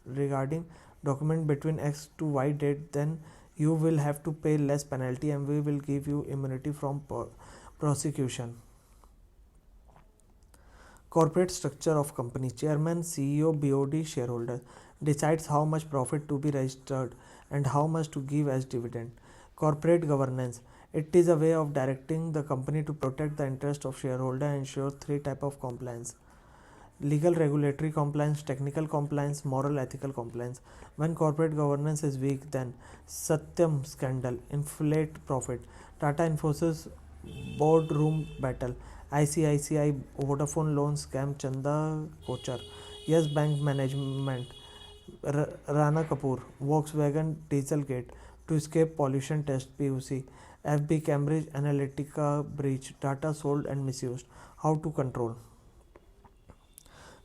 [SPEAKER 1] regarding document between X to Y date, then you will have to pay less penalty and we will give you immunity from prosecution. Corporate structure of company. Chairman, CEO, BOD, shareholder decides how much profit to be registered and how much to give as dividend. Corporate governance. It is a way of directing the company to protect the interest of shareholder and ensure 3 types of compliance: legal, regulatory compliance, technical compliance, moral, ethical compliance. When corporate governance is weak, then Satyam scandal, inflate profit, Tata Infosys boardroom battle, ICICI Vodafone loan scam, Chanda Kochar, Yes Bank management, Rana Kapoor, Volkswagen Dieselgate to escape pollution test PUC, FB Cambridge Analytica breach, data sold and misused, how to control.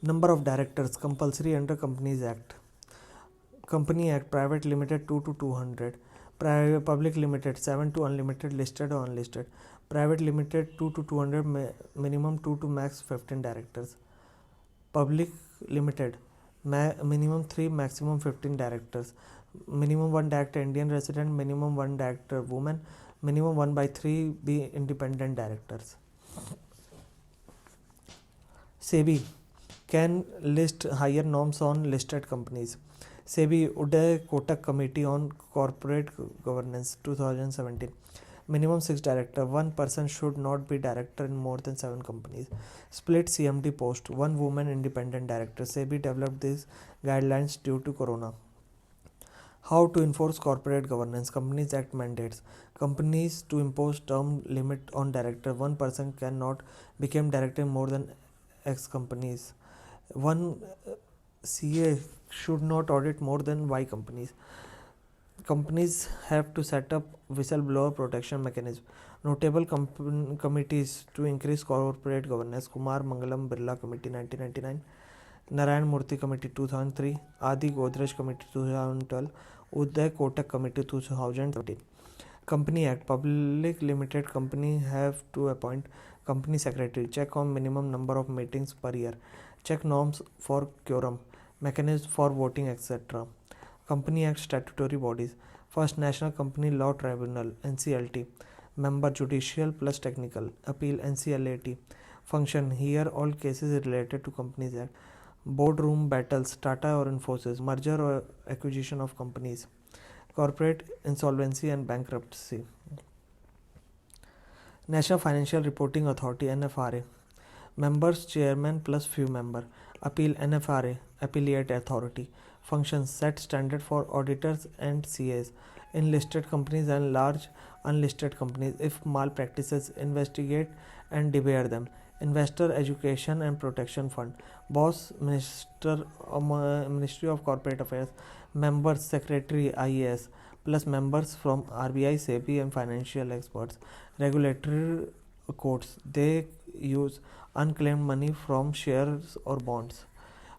[SPEAKER 1] Number of directors compulsory under Companies Act. Company Act private limited 2 to 200, public limited 7 to unlimited, listed or unlisted. Private limited 2 to 200, minimum 2 to max 15 directors. Public limited minimum 3, maximum 15 directors. Minimum 1 director Indian resident, minimum 1 director woman, minimum 1/3 be independent directors. SEBI can list higher norms on listed companies. SEBI Uday Kotak Committee on Corporate Governance 2017. Minimum 6 director. One person should not be director in more than 7 companies. Split CMD post. One woman independent director. SEBI developed these guidelines due to Corona. How to enforce corporate governance. Companies Act mandates companies to impose term limit on director. One person cannot become director in more than X companies. One CA should not audit more than Y companies. Companies have to set up whistleblower protection mechanism. Notable committees to increase corporate governance. Kumar Mangalam Birla Committee 1999, Narayan Murthy Committee 2003, Adi Godrej Committee 2012, Uday Kotak Committee 2017. Company Act. Public limited company have to appoint company secretary. Check on minimum number of meetings per year. Check norms for quorum. Mechanism for voting, etc. Company Act statutory bodies. First, National Company Law Tribunal (NCLT). Member judicial plus technical. Appeal (NCLAT). Function. Hear all cases related to Companies Act. Boardroom battles. Tata or Infosys. Merger or acquisition of companies. Corporate insolvency and bankruptcy. National Financial Reporting Authority (NFRA). Members chairman plus few member. Appeal NFRA affiliate authority. Functions set standard for auditors and CAs in listed companies and large unlisted companies. If malpractices, investigate and debar them. Investor Education and Protection Fund. Boss Ministry of Corporate Affairs. Members Secretary IAS plus members from RBI, SEBI and financial experts. Regulatory courts. They use unclaimed money from shares or bonds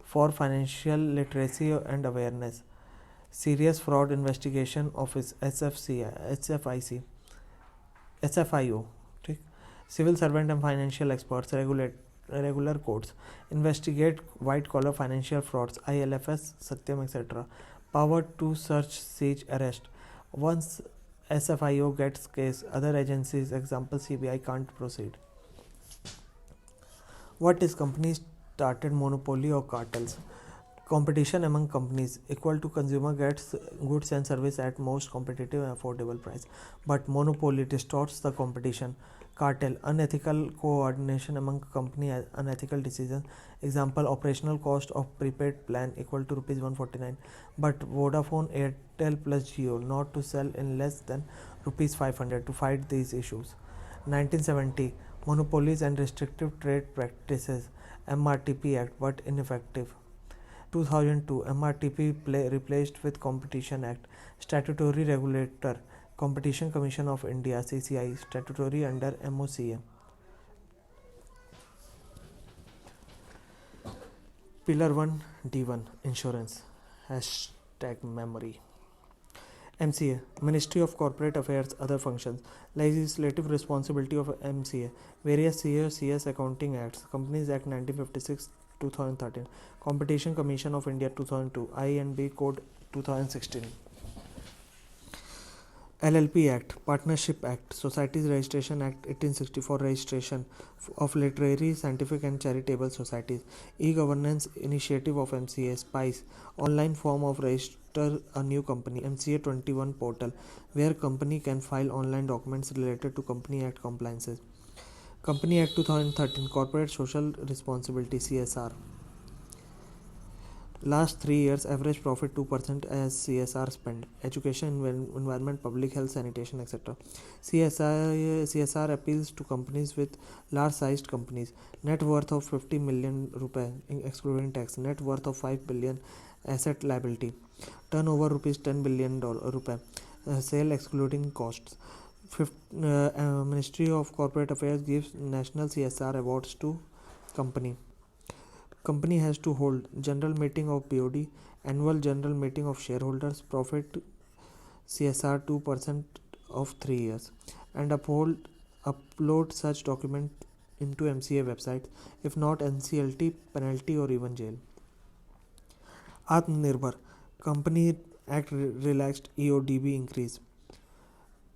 [SPEAKER 1] for financial literacy and awareness. Serious Fraud Investigation Office SFIO. Civil servant and financial experts. Regular courts. Investigate white collar financial frauds. ILFS, Satyam, etc. Power to search, siege, arrest. Once SFIO gets case, other agencies, example CBI, can't proceed. What is company started monopoly or cartels? Competition among companies equal to consumer gets goods and service at most competitive and affordable price, but monopoly distorts the competition. Cartel, unethical coordination among company, unethical decisions. Example, operational cost of prepaid plan equal to rupees 149, but Vodafone, Airtel plus Jio not to sell in less than rupees 500 to fight these issues. 1970, Monopolies and Restrictive Trade Practices, MRTP Act, but ineffective. 2002, MRTP replaced with Competition Act. Statutory regulator, Competition Commission of India, CCI, statutory under MOCA. Pillar 1 D1 Insurance #memory. MCA, Ministry of Corporate Affairs, other functions. Legislative responsibility of MCA. Various CS Accounting Acts. Companies Act 1956 2013. Competition Commission of India 2002. I&B Code 2016. LLP Act, Partnership Act, Societies Registration Act 1864, Registration of Literary, Scientific and Charitable Societies. E-Governance Initiative of MCA, SPICE, online form of register a new company. MCA 21 portal, where company can file online documents related to Company Act compliances. Company Act 2013, Corporate Social Responsibility, CSR. Last 3 years, average profit 2% as CSR spend. Education, environment, public health, sanitation, etc. CSR appeals to companies with large-sized companies. Net worth of 50 million rupee, excluding tax. Net worth of 5 billion, asset liability. Turnover rupees 10 billion rupee. Sale excluding costs. Ministry of Corporate Affairs gives national CSR awards to company. Company has to hold general meeting of BOD, annual general meeting of shareholders, profit CSR 2% of 3 years, and upload such document into MCA website. If not, NCLT, penalty or even jail. Atmanirbhar, Company Act relaxed, EODB increase.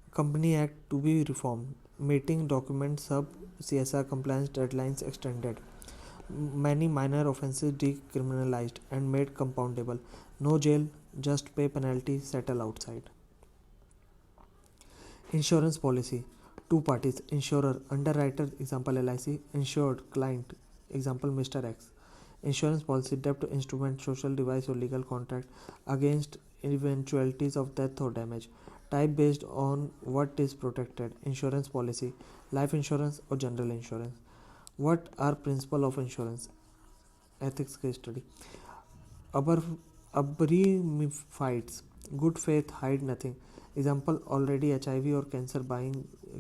[SPEAKER 1] Company Act to be reformed, meeting document sub CSR compliance deadlines extended. many minor offenses decriminalized and made compoundable. No jail, just pay penalty, settle outside. Insurance policy. Two parties, insurer, underwriter, example LIC, insured, client, example Mr. X. Insurance policy, debt instrument, social device or legal contract against eventualities of death or damage. Type based on what is protected. Insurance policy, life insurance or general insurance. What are principle of insurance? Ethics case study. Abrimifieds, good faith, hide nothing. Example already HIV or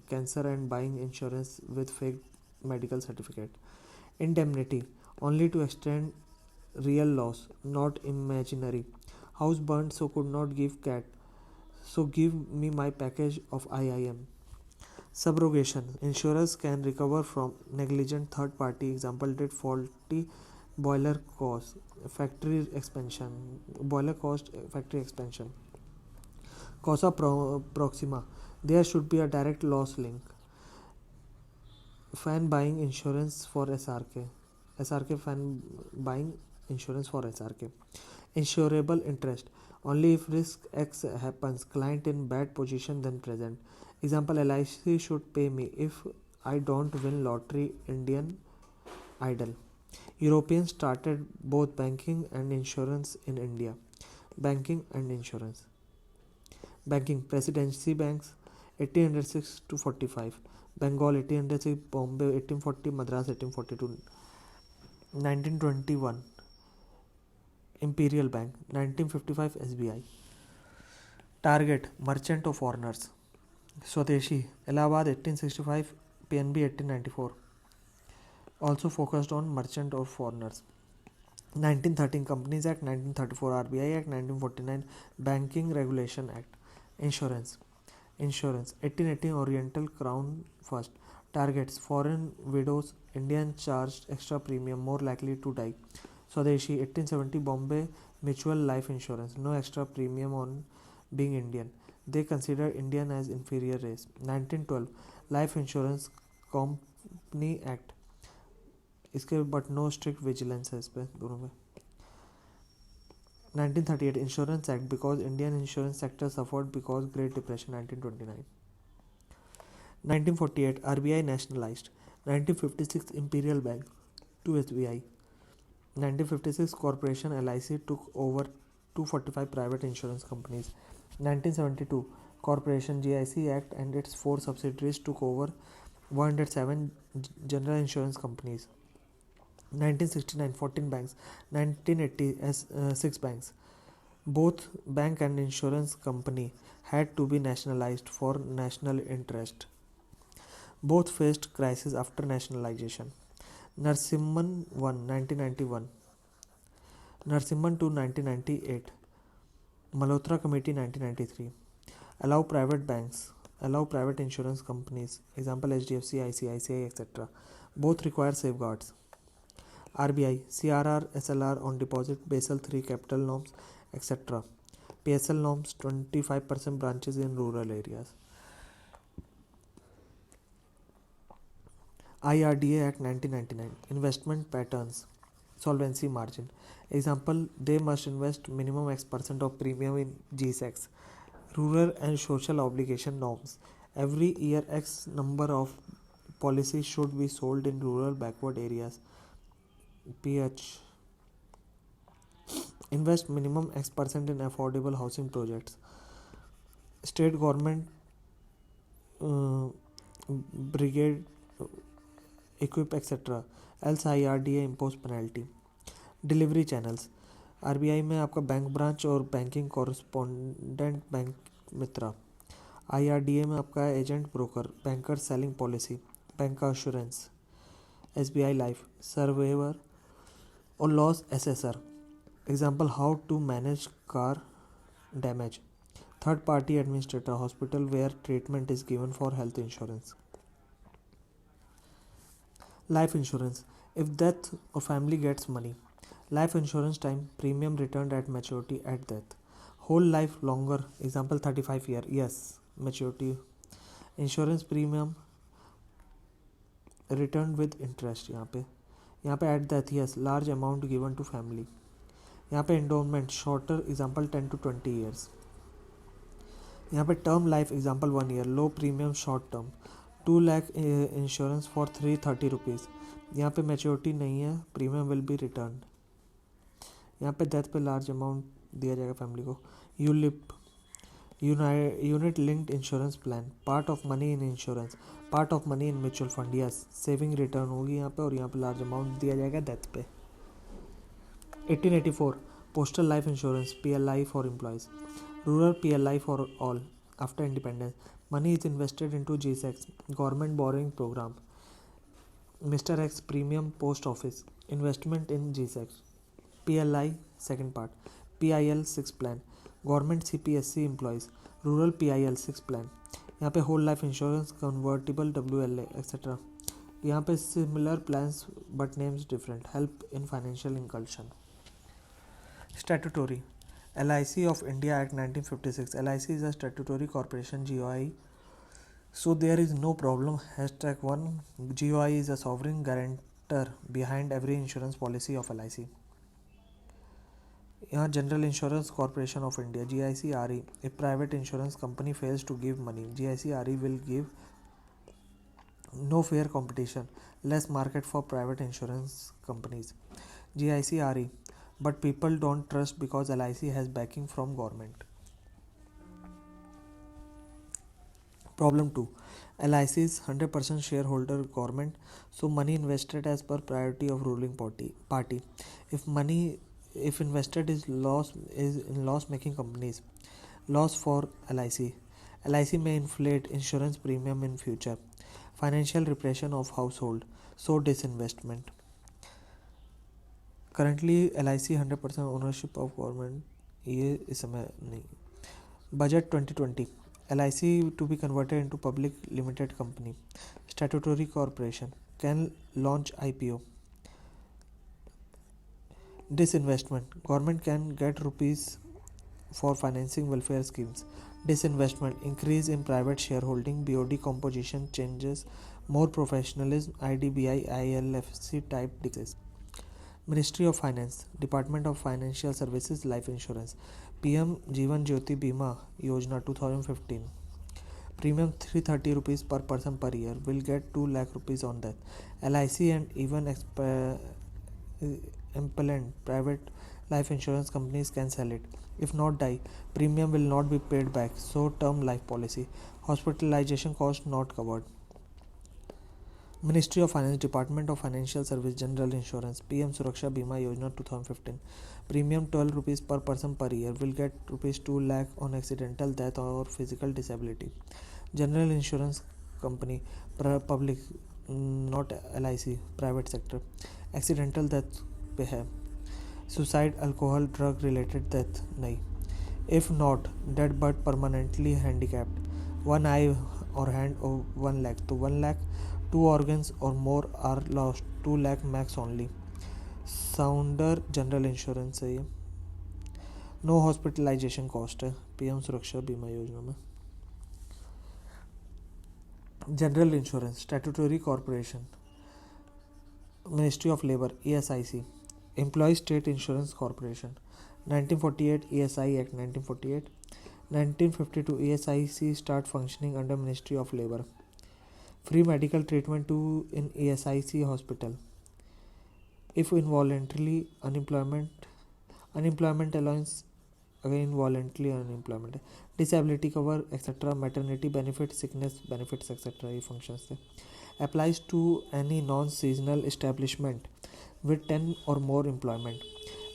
[SPEAKER 1] cancer and buying insurance with fake medical certificate. Indemnity, only to extend real loss, not imaginary. House burned, so could not give cat. So give me my package of IIM. Subrogation, insurers can recover from negligent third party. Example did faulty boiler cost factory expansion. Boiler cost factory expansion. Causa proxima, there should be a direct loss link. Fan buying insurance for SRK. SRK fan buying insurance for SRK. Insurable interest, only if risk X happens, client in bad position than present. Example LIC should pay me if I don't win lottery. Indian Idol. Europeans started both banking and insurance in India. Banking and insurance. Banking, Presidency banks 1806 to 45, Bengal 1806, Bombay 1840, Madras 1842. 1921 Imperial Bank, 1955 SBI. Target, merchant of foreigners. Swadeshi, Allahabad 1865, PNB 1894. Also focused on merchant of foreigners. 1913 Companies Act, 1934 RBI Act, 1949 Banking Regulation Act. Insurance. 1818 Oriental Crown First. Targets, foreign widows, Indian charged extra premium, more likely to die. Swadeshi, 1870 Bombay Mutual Life Insurance, no extra premium on being Indian. They consider Indian as inferior race. 1912 Life Insurance Company Act, इसके but no strict vigilance है इस पर दोनों में. 1938 Insurance Act, because Indian insurance sector suffered because Great Depression. 1929 1948 RBI nationalized. 1956 Imperial Bank to SBI. 1956 Corporation LIC took over 245 private insurance companies. 1972 Corporation GIC Act and its 4 subsidiaries took over 107 general insurance companies. 1969 14 banks. 1980 6 banks. Both bank and insurance company had to be nationalized for national interest. Both faced crisis after nationalization. Narasimhan 1 1991, Narasimhan 2 1998, Malhotra Committee 1993. Allow private banks, allow private insurance companies, example HDFC, ICICI, etc. Both require safeguards. RBI, CRR, SLR on deposit, Basel III capital norms, etc. PSL norms, 25% branches in rural areas. IRDA Act 1999, investment patterns, solvency margin. Example, they must invest minimum X% of premium in GSEX. Rural and social obligation norms. Every year X number of policies should be sold in rural backward areas. PH. Invest minimum X% in affordable housing projects. State government brigade equip etc. else IRDA impose penalty. Delivery channels, RBI में आपका bank branch और banking correspondent bank Mitra. IRDA में आपका agent broker, banker selling policy, bank का assurance. SBI life surveyor और loss assessor. Example how to manage car damage. Third party administrator, hospital where treatment is given for health insurance. Life insurance, if death or family gets money. Life insurance time, premium returned at maturity at death. Whole life longer, example 35 year, yes, maturity. Insurance premium returned with interest यहाँ पे. यहाँ पे at death yes large amount given to family. यहाँ पे endowment shorter example 10 to 20 years. यहाँ पे term life example 1 year low premium short term 2 lakh insurance for 330 rupees. यहाँ पे मैच्योरिटी नहीं है, प्रीमियम विल बी रिटर्न. यहाँ पे डेथ पे लार्ज अमाउंट दिया जाएगा फैमिली को. ULIP unit linked insurance plan part of money in insurance part of money in mutual fund yes saving return होगी यहाँ पे और यहाँ पे लार्ज अमाउंट दिया जाएगा डेथ पे. 1884 postal life insurance PLI for employees rural PLI for all after independence. Money is invested into GSEX government borrowing program. Mr. X Premium Post Office Investment in GSEX. PLI Second Part. PIL 6 Plan Government CPSC Employees Rural PIL 6 Plan. यहाँ पे whole life insurance convertible WLA etcetera. यहाँ पे similar plans but names different. Help in financial inclusion. Statutory LIC of India Act 1956. LIC is a statutory corporation GOI. So there is no problem. #1 GOI is a sovereign guarantor behind every insurance policy of LIC. यहाँ general insurance corporation of India GICRE. If private insurance company fails to give money, GICRE will give no fair competition, less market for private insurance companies. GICRE. But people don't trust because LIC has backing from government. Problem 2. LIC is 100% shareholder government, so money invested as per priority of ruling party. If invested is in loss making companies, loss for LIC. LIC may inflate insurance premium in future. Financial repression of household, so disinvestment. Currently LIC 100% ownership of government. ये इस समय नहीं. Budget 2020. LIC to be converted into public limited company. Statutory corporation can launch IPO. Disinvestment. Government can get rupees for financing welfare schemes. Disinvestment. Increase in private shareholding. BOD composition changes. More professionalism. IDBI ILFC type disease. Ministry of Finance. Department of Financial Services Life Insurance. PM Jeevan Jyoti Bima Yojana 2015. Premium 330 rupees per person per year. Will get 2 lakh rupees on that. LIC and even implant private life insurance companies can sell it. If not die, premium will not be paid back. So term life policy. Hospitalization cost not covered. Ministry of Finance, Department of Financial Service, General Insurance, PM Suraksha Bima Yojana 2015. Premium 12 rupees per person per year. Will get rupees 2 lakh on accidental death or physical disability. General Insurance Company, public, not LIC, private sector. Accidental death पे है. Suicide, alcohol, drug related death नहीं. If not dead but permanently handicapped, one eye or hand or 1 lakh, तो 1 lakh. 2 organs or more are lost, 2 lakh max only. Sounder general insurance है ये. No hospitalisation cost है PM Suraksha Bima Yojana में. General insurance statutory corporation. Ministry of labour ESIC. Employee state insurance corporation. 1948 ESI Act 1948. 1952 ESIC start functioning under Ministry of Labor. Free medical treatment to in ESIC hospital. If involuntary unemployment allowance, again voluntary unemployment, disability cover etc. maternity benefit, sickness benefits etc. ये functions थे. Applies to any non-seasonal establishment with 10 or more employment.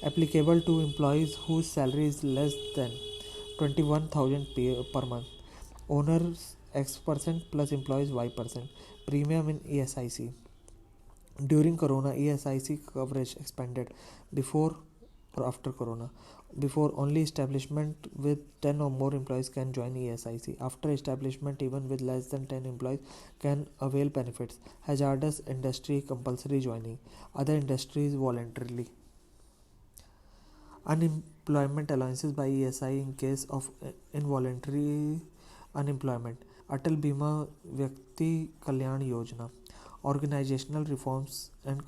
[SPEAKER 1] Applicable to employees whose salary is less than 21,000 per month. Owners X% plus employees Y%. Premium in ESIC. During Corona, ESIC coverage expanded. Before or after Corona. Before, only establishment with 10 or more employees can join ESIC. After establishment, even with less than 10 employees can avail benefits. Hazardous industry compulsory joining. Other industries voluntarily. Unemployment allowances by ESI in case of involuntary unemployment. अटल बीमा व्यक्ति Kalyan Yojana. Organizational reforms and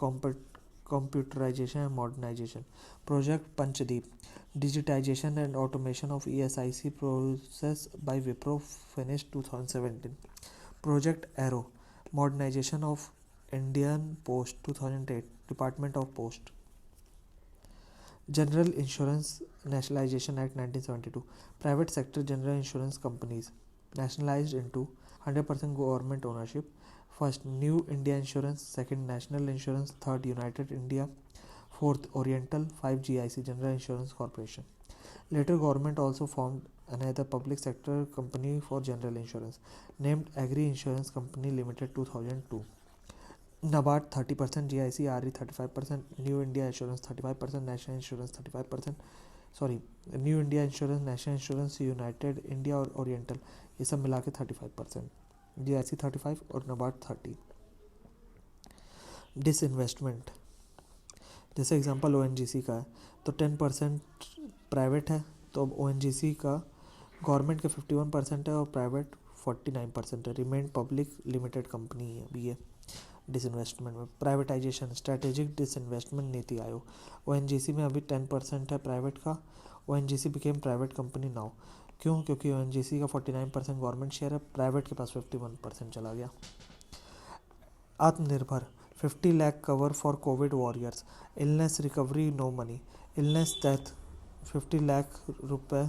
[SPEAKER 1] computerization and modernization. Project Panchdeep, digitization and automation of ESIC process by Wipro, finished 2017. Project Arrow, modernization of Indian Post 2008, Department of Post. General Insurance Nationalization Act 1972, private sector general insurance companies nationalized into 100% government ownership. First, New India Insurance. Second, National Insurance. Third, United India. Fourth, Oriental. 5, GIC, General Insurance Corporation. Later, government also formed another public sector company for general insurance, named Agri Insurance Company Limited 2002. NABARD 30%, GIC RE 35%, New India Insurance 35%, National Insurance 35%, sorry new India insurance, national insurance, United India और oriental, ये सब मिला के 35%, GIC 35 और NABARD 30. Disinvestment, जैसे example ONGC का है तो 10% प्राइवेट है, तो अब ONGC का गवर्नमेंट के 51% है और प्राइवेट 49% है, रिमेन पब्लिक लिमिटेड कंपनी है अभी ये. डिसइन्वेस्टमेंट में privatisation, strategic disinvestment NITI Aayog. ONGC में अभी 10% है प्राइवेट का. ONGC became private company now. क्यों? क्योंकि ONGC का 49% गवर्नमेंट शेयर है, प्राइवेट के पास 51% चला गया. Atmanirbhar, 50 lakh cover for COVID warriors. Illness recovery no money. Illness death 50 lakh rupaye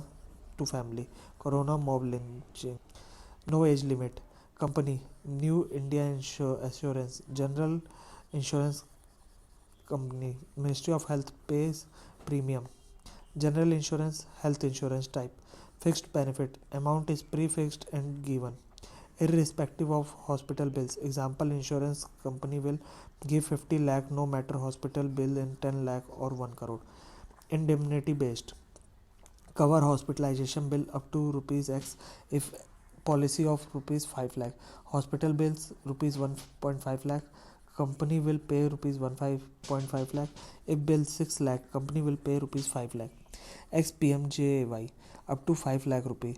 [SPEAKER 1] to family. Corona mob lynching. No age limit. Company New India Assurance, general insurance company. Ministry of health pays premium. General insurance, health insurance type. Fixed benefit, amount is pre fixed and given irrespective of hospital bills. Example, insurance company will give 50 lakh no matter hospital bill in 10 lakh or 1 crore. Indemnity based, cover hospitalization bill up to rupees X if policy of rupees 5 lakh. Hospital bills rupees 1.5 lakh, company will pay rupees 15.5 lakh. If bill 6 lakh, company will pay rupees 5 lakh. XPMJY up to 5 lakh rupee.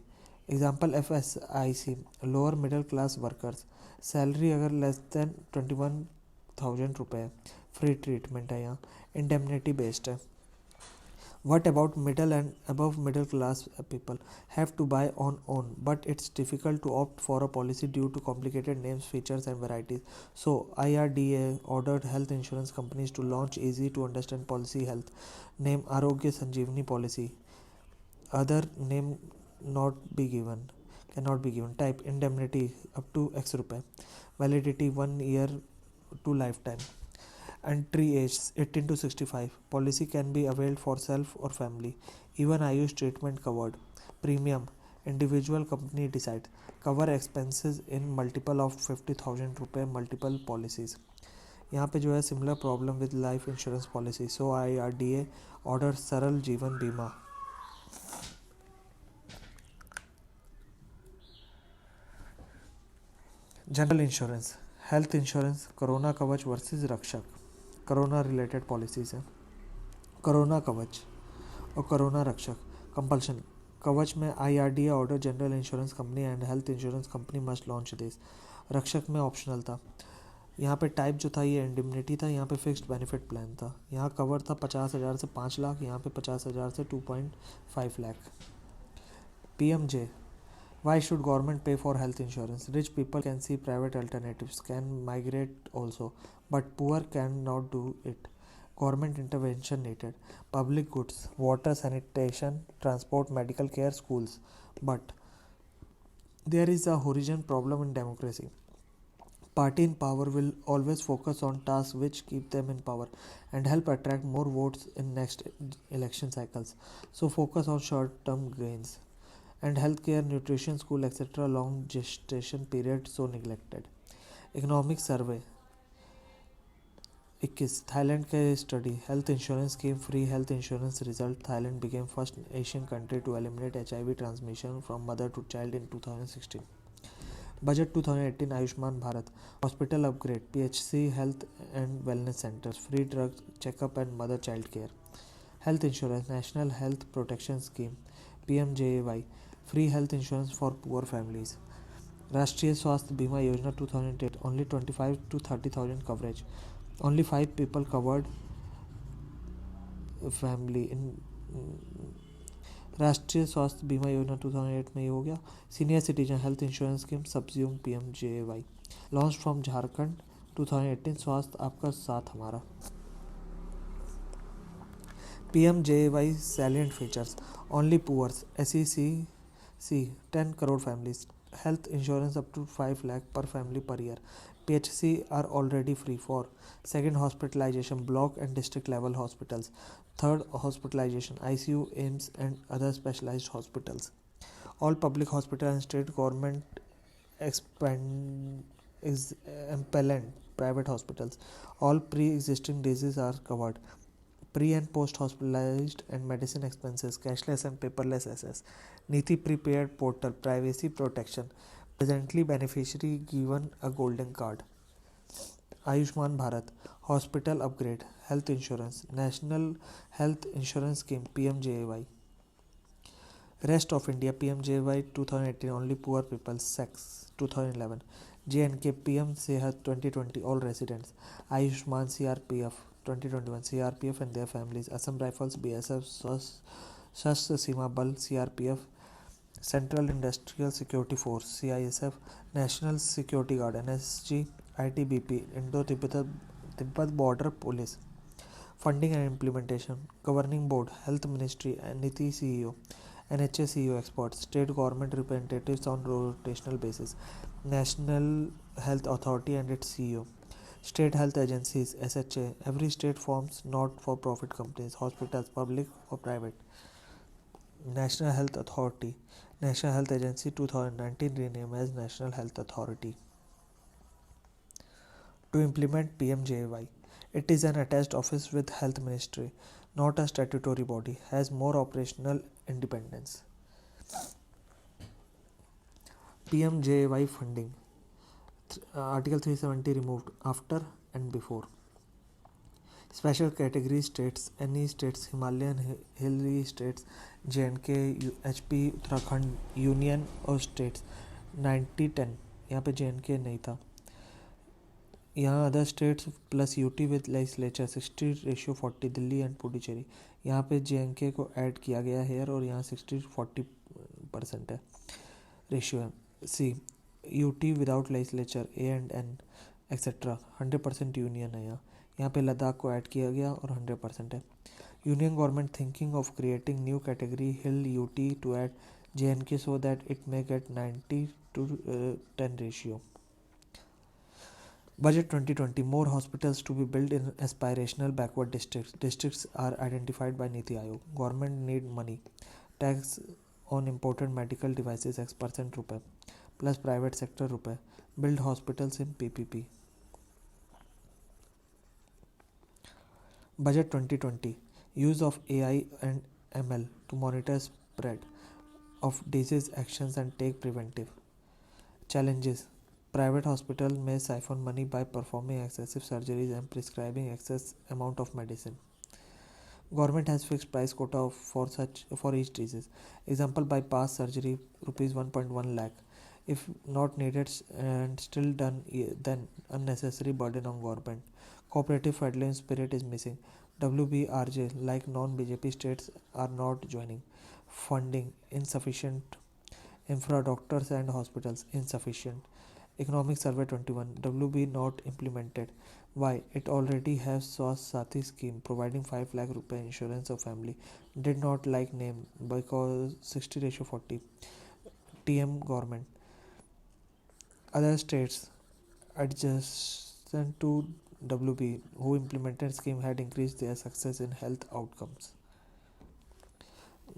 [SPEAKER 1] Example FSIC, lower middle class workers, salary अगर less than 21,000 रुपये है, free treatment है यहाँ. Indemnity based है. What about middle and above middle class people have to buy on own but it's difficult to opt for a policy due to complicated names, features and varieties. So IRDA ordered health insurance companies to launch easy to understand policy. Health name आरोग्य संजीवनी policy. Other name not be given, cannot be given. Type indemnity up to X रुपए. Validity 1 year to lifetime. Entry age 18 to 65. Policy can be availed for self or family. Even Ayush treatment covered. Premium individual company decide. Cover expenses in multiple of 50,000 रुपए, multiple policies. यहाँ पे जो है similar problem with life insurance policy. So IRDA order सरल जीवन बीमा. General insurance, health insurance, corona कवच versus रक्षक. कोरोना रिलेटेड पॉलिसीज हैं. कोरोना कवच और कोरोना रक्षक. कंपल्शन, कवच में IRDA order general insurance company and health insurance company must launch this. रक्षक में ऑप्शनल था. यहाँ पे टाइप जो था ये इंडिमनिटी था, यहाँ पे फिक्स्ड बेनिफिट प्लान था. यहाँ कवर था 50,000 से 5 लाख, यहाँ पे 50,000 से 2.5 lakh. PMJ, why should government pay for health insurance? Rich people can see private alternatives, can migrate also, but poor cannot do it. Government intervention needed. Public goods, water, sanitation, transport, medical care, schools. But there is a horizon problem in democracy. Party in power will always focus on tasks which keep them in power and help attract more votes in next election cycles. So focus on short-term gains. And healthcare, nutrition, school, etc. long gestation period so neglected. Economic survey 21. Thailand के study. Health insurance scheme, free health insurance result. Thailand became first Asian country to eliminate HIV transmission from mother to child in 2016. Budget 2018. Ayushman Bharat, hospital upgrade, PHC health and wellness centres, free drug checkup and mother child care. Health insurance, national health protection scheme, PMJAY, free health insurance for poor families. Rashtriya Swasthya Bima Yojana 2008, only 25 to 30,000 coverage. Only 5 people covered family in राष्ट्रीय स्वास्थ्य बीमा योजना 2008 में ये हो गया. Senior citizen health insurance scheme subsume PMJAY launch from Jharkhand 2018. स्वास्थ्य आपका साथ हमारा. PMJAY salient features. Only poor SEC 10 crore families. Health insurance up to 5 lakh per family per year. PHC are already free for second hospitalization, block and district level hospitals. Third hospitalization, ICU, AIMS and other specialized hospitals. All public hospital and state government expand is impellent private hospitals. All pre-existing diseases are covered. Pre and post hospitalized and medicine expenses, cashless and paperless access. Niti prepared portal, privacy protection. Presently beneficiary given a golden card. Ayushman Bharat, hospital upgrade, health insurance, National Health Insurance Scheme PMJAY. Rest of India PMJAY 2018 only poor people, sex 2011. J&K PM Sehat 2020 all residents. Ayushman CRPF 2021 CRPF and their families. Assam Rifles, BSF, Shastra Seema Bal, CRPF, Central Industrial Security Force, CISF, National Security Guard, NSG, ITBP, Indo-Tibet Border Police. Funding and implementation. Governing Board, Health Ministry, and NITI CEO, NHA CEO experts, state government representatives on rotational basis, National Health Authority and its CEO. State health agencies, SHA. Every state forms not-for-profit companies, hospitals, public or private. National Health Authority, National Health Agency 2019 renamed as National Health Authority. To implement PMJAY, it is an attached office with Health Ministry, not a statutory body, has more operational independence. PMJAY funding. Article 370 removed after and before. Special category states, any states, Himalayan hilly states, J&K, HP, Uttarakhand, Union और states 90-10. यहाँ पे J&K नहीं था. यहाँ other states plus UT with legislature 60:40 Delhi and Puducherry. यहाँ पे J&K को add किया गया है और यहाँ 60-40% है रेशियो है. See UT without legislature A&N etcetera 100% union है. यहाँ पे लद्दाख को ऐड किया गया और 100% है. Union government thinking of creating new category hill UT to add J&K so that it may get 90-10 ratio. Budget 2020, more hospitals to be built in aspirational backward districts. Districts are identified by Niti Aayog. Government need money. Tax on imported medical devices X% रुपए plus private sector रुपए. Build hospitals in PPP. Budget 2020, use of AI and ML to monitor spread of disease actions and take preventive. Challenges. Private hospital may siphon money by performing excessive surgeries and prescribing excess amount of medicine. Government has fixed price quota for each disease. Example, bypass surgery rupees 1.1 lakh. If not needed and still done, then unnecessary burden on government. Cooperative friendly spirit is missing. WBRJ like non-BJP states are not joining. Funding insufficient. Infra doctors and hospitals insufficient. Economic Survey 21, WB not implemented. Why? It already has Swasth Sathi scheme providing 5 lakh rupee insurance of family. Did not like name because 60:40. TM government. Other states adjacent to WB who implemented scheme had increased their success in health outcomes.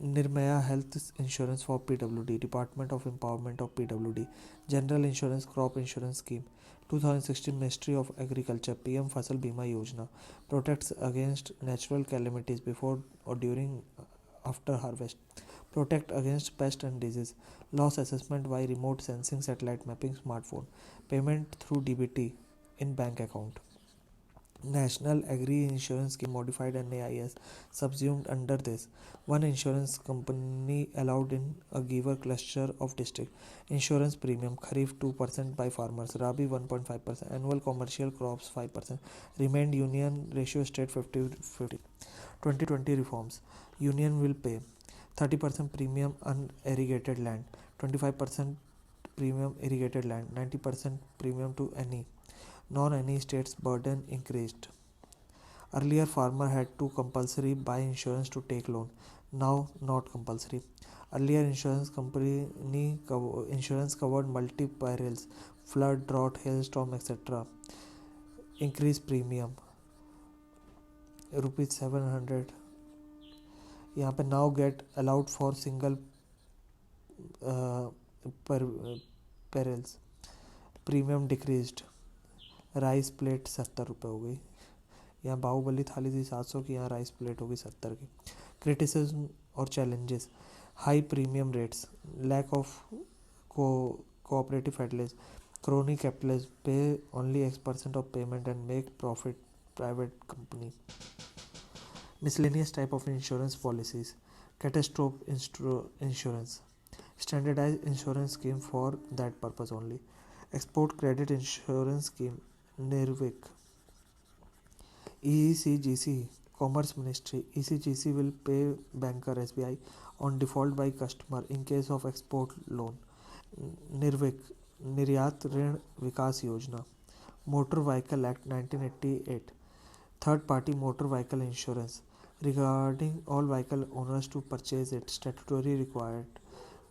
[SPEAKER 1] Nirmaya Health Insurance for PWD, Department of Empowerment of PWD, General Insurance Crop Insurance Scheme, 2016 Ministry of Agriculture, PM Fasal Bima Yojana, protects against natural calamities before or during after harvest, protect against pest and disease, loss assessment by remote sensing, satellite mapping, smartphone, payment through DBT in bank account. National Agri Insurance Scheme modified NAIS subsumed under this. One insurance company allowed in a giver cluster of district. Insurance premium Kharif 2% by farmers, Rabi 1.5%, annual commercial crops 5%. Remained union ratio state 50-50. 2020 reforms. Union will pay 30% premium unirrigated land, 25% premium irrigated land, 90% premium to any. Non-any states burden increased. Earlier farmer had to compulsory buy insurance to take loan. Now not compulsory. Earlier insurance covered multi perils, flood, drought, hailstorm, etc. Increase premium rupees 700. यहाँ पे now get allowed for single per perils. Premium decreased. Rice plate 70 रुपये हो गई. यहाँ बाहुबली थाली थी 700 की, यहाँ राइस प्लेट होगी 70 की. क्रिटिसिज्म और challenges. High premium rates, lack of cooperative fertilizers, crony capitalists pay only X% of payment and make profit. Private company. Miscellaneous type of insurance policies. Catastrophe insurance, standardized insurance scheme for that purpose only. Export credit insurance scheme, NIRVIC. ECGC, Commerce Ministry. ECGC will pay banker SBI on default by customer in case of export loan. NIRVIC, निर्यात ऋण विकास योजना. Motor Vehicle Act 1988. Third party motor vehicle insurance, regarding all vehicle owners to purchase it, statutory required.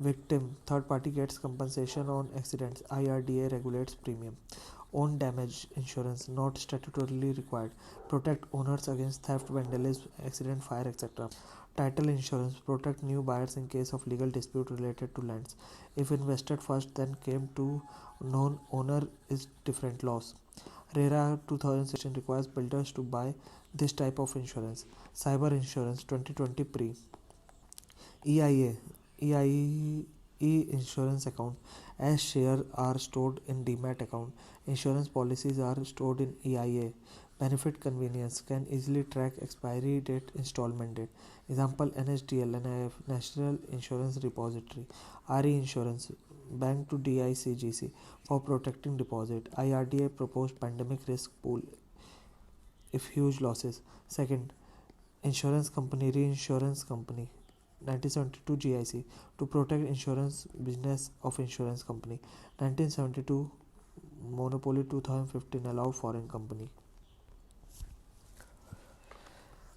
[SPEAKER 1] Victim, third party gets compensation on accidents. IRDA regulates premium. Own damage insurance, not statutorily required, protect owners against theft, vandalism, accident, fire, etc. Title insurance, protect new buyers in case of legal dispute related to lands. If invested first then came to known owner is different loss. RERA 2016 requires builders to buy this type of insurance. Cyber insurance 2020 pre. EIA, e-insurance account. As shares are stored in demat account, insurance policies are stored in EIA. Benefit convenience, can easily track expiry date, installment date. Example, NHDL, NIF, National Insurance Repository. RE insurance, bank to DICGC for protecting deposit. IRDA proposed pandemic risk pool if huge losses. Second, insurance company, reinsurance company. 1972 GIC, to protect insurance business of insurance company. 1972 monopoly. 2015 allowed foreign company.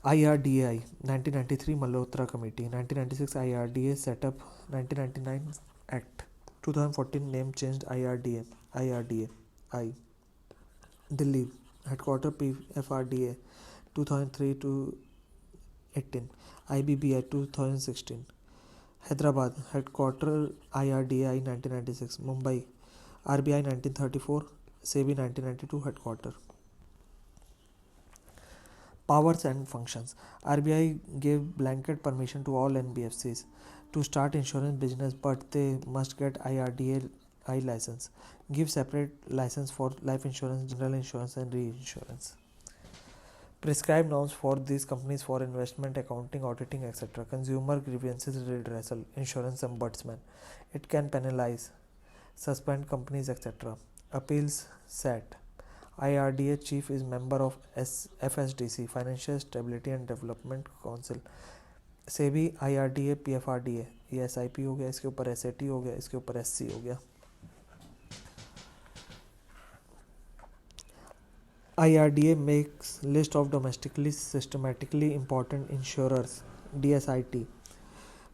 [SPEAKER 1] IRDAI 1993 Malhotra Committee. 1996 IRDA set up. 1999 Act. 2014 name changed IRDA. IRDA. Delhi headquarter PFRDA 2003 to 18. IBBI 2016. Hyderabad headquarter IRDAI 1996. Mumbai RBI 1934. SEBI 1992 headquarter. Powers and functions. RBI gave blanket permission to all NBFCs to start insurance business, but they must get IRDAI license. Give separate license for life insurance, general insurance and reinsurance. Prescribe norms for these companies for investment, accounting, auditing, etc. Consumer grievances redressal, insurance ombudsman. It can penalize, suspend companies, etc. Appeals SAT. IRDA chief is member of FSDC, Financial Stability and Development Council. SEBI, IRDA, PFRDA. ये SIP हो गया, इसके ऊपर SAT हो गया, इसके ऊपर SC हो गया. IRDA makes list of domestically systematically important insurers, DSIT,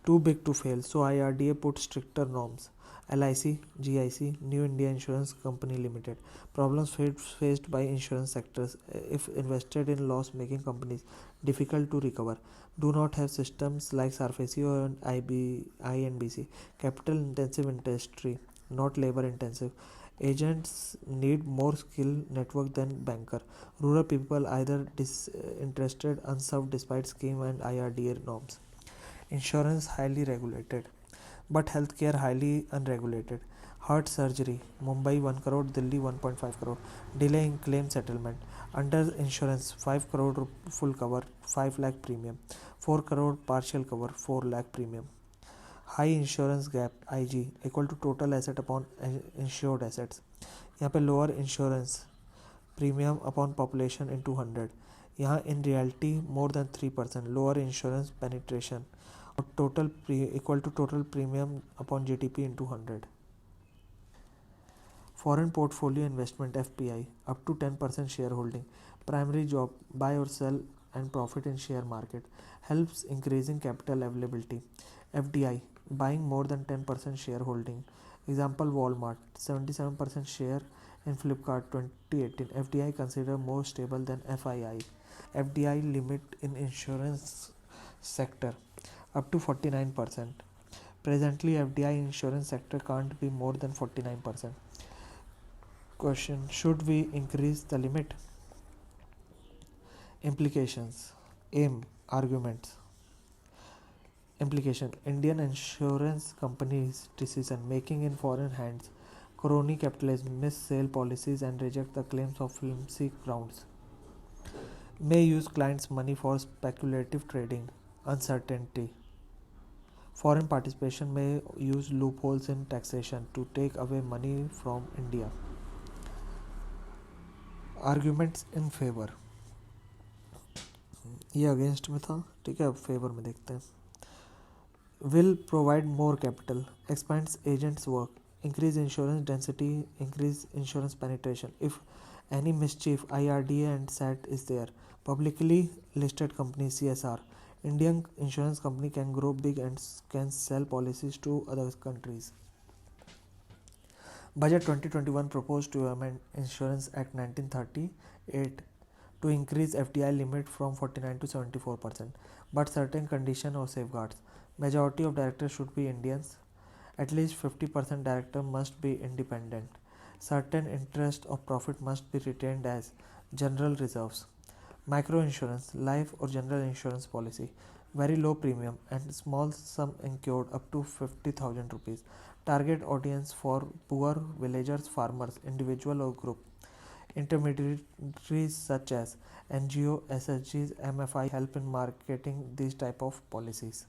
[SPEAKER 1] too big to fail, so IRDA put stricter norms. LIC, GIC, New India Insurance Company Limited. Problems faced by insurance sectors if invested in loss-making companies, difficult to recover. Do not have systems like SARFAESI or INBC. Capital intensive industry, not labor intensive. Agents need more skill network than banker. Rural people either disinterested, unserved despite scheme and IRDA norms. Insurance highly regulated, but healthcare highly unregulated. Heart surgery, Mumbai 1 crore, Delhi 1.5 crore. Delay in claim settlement. Under insurance 5 crore full cover, 5 lakh premium. 4 crore partial cover, 4 lakh premium. High insurance gap, IG, equal to total asset upon insured assets. यहाँ पे lower insurance premium upon population into 100. यहाँ in reality more than 3%, lower insurance penetration, equal to total premium upon GDP into 100. Foreign portfolio investment FPI, up to 10% shareholding, primary job, buy or sell and profit in share market, helps increasing capital availability. FDI, buying more than 10% shareholding, example Walmart, 77% share in Flipkart 2018. FDI considered more stable than FII. FDI limit in insurance sector, up to 49%. Presently, FDI insurance sector can't be more than 49%. Question: should we increase the limit? Implications. Aim. Arguments. Implication: Indian insurance companies' decision making in foreign hands. Crony capitalism, miss sale policies and reject the claims of flimsy grounds. May use clients' money for speculative trading. Uncertainty. Foreign participation may use loopholes in taxation to take away money from India. Arguments in favor. ये against में था, ठीक है. अब favour में देखते हैं. Will provide more capital, expands agents work, increase insurance density, increase insurance penetration. If any mischief, IRDA and SAT is there. Publicly listed company CSR. Indian insurance company can grow big and can sell policies to other countries. Budget 2021 proposed to amend Insurance Act 1938 to increase FDI limit from 49 to 74%, but certain conditions or safeguards. Majority of directors should be Indians. At least 50% director must be independent. Certain interest of profit must be retained as general reserves. Microinsurance, life or general insurance policy. Very low premium and small sum incurred up to 50,000 rupees. Target audience for poor villagers, farmers, individual or group. Intermediaries such as NGO, SSGs, MFI help in marketing these type of policies.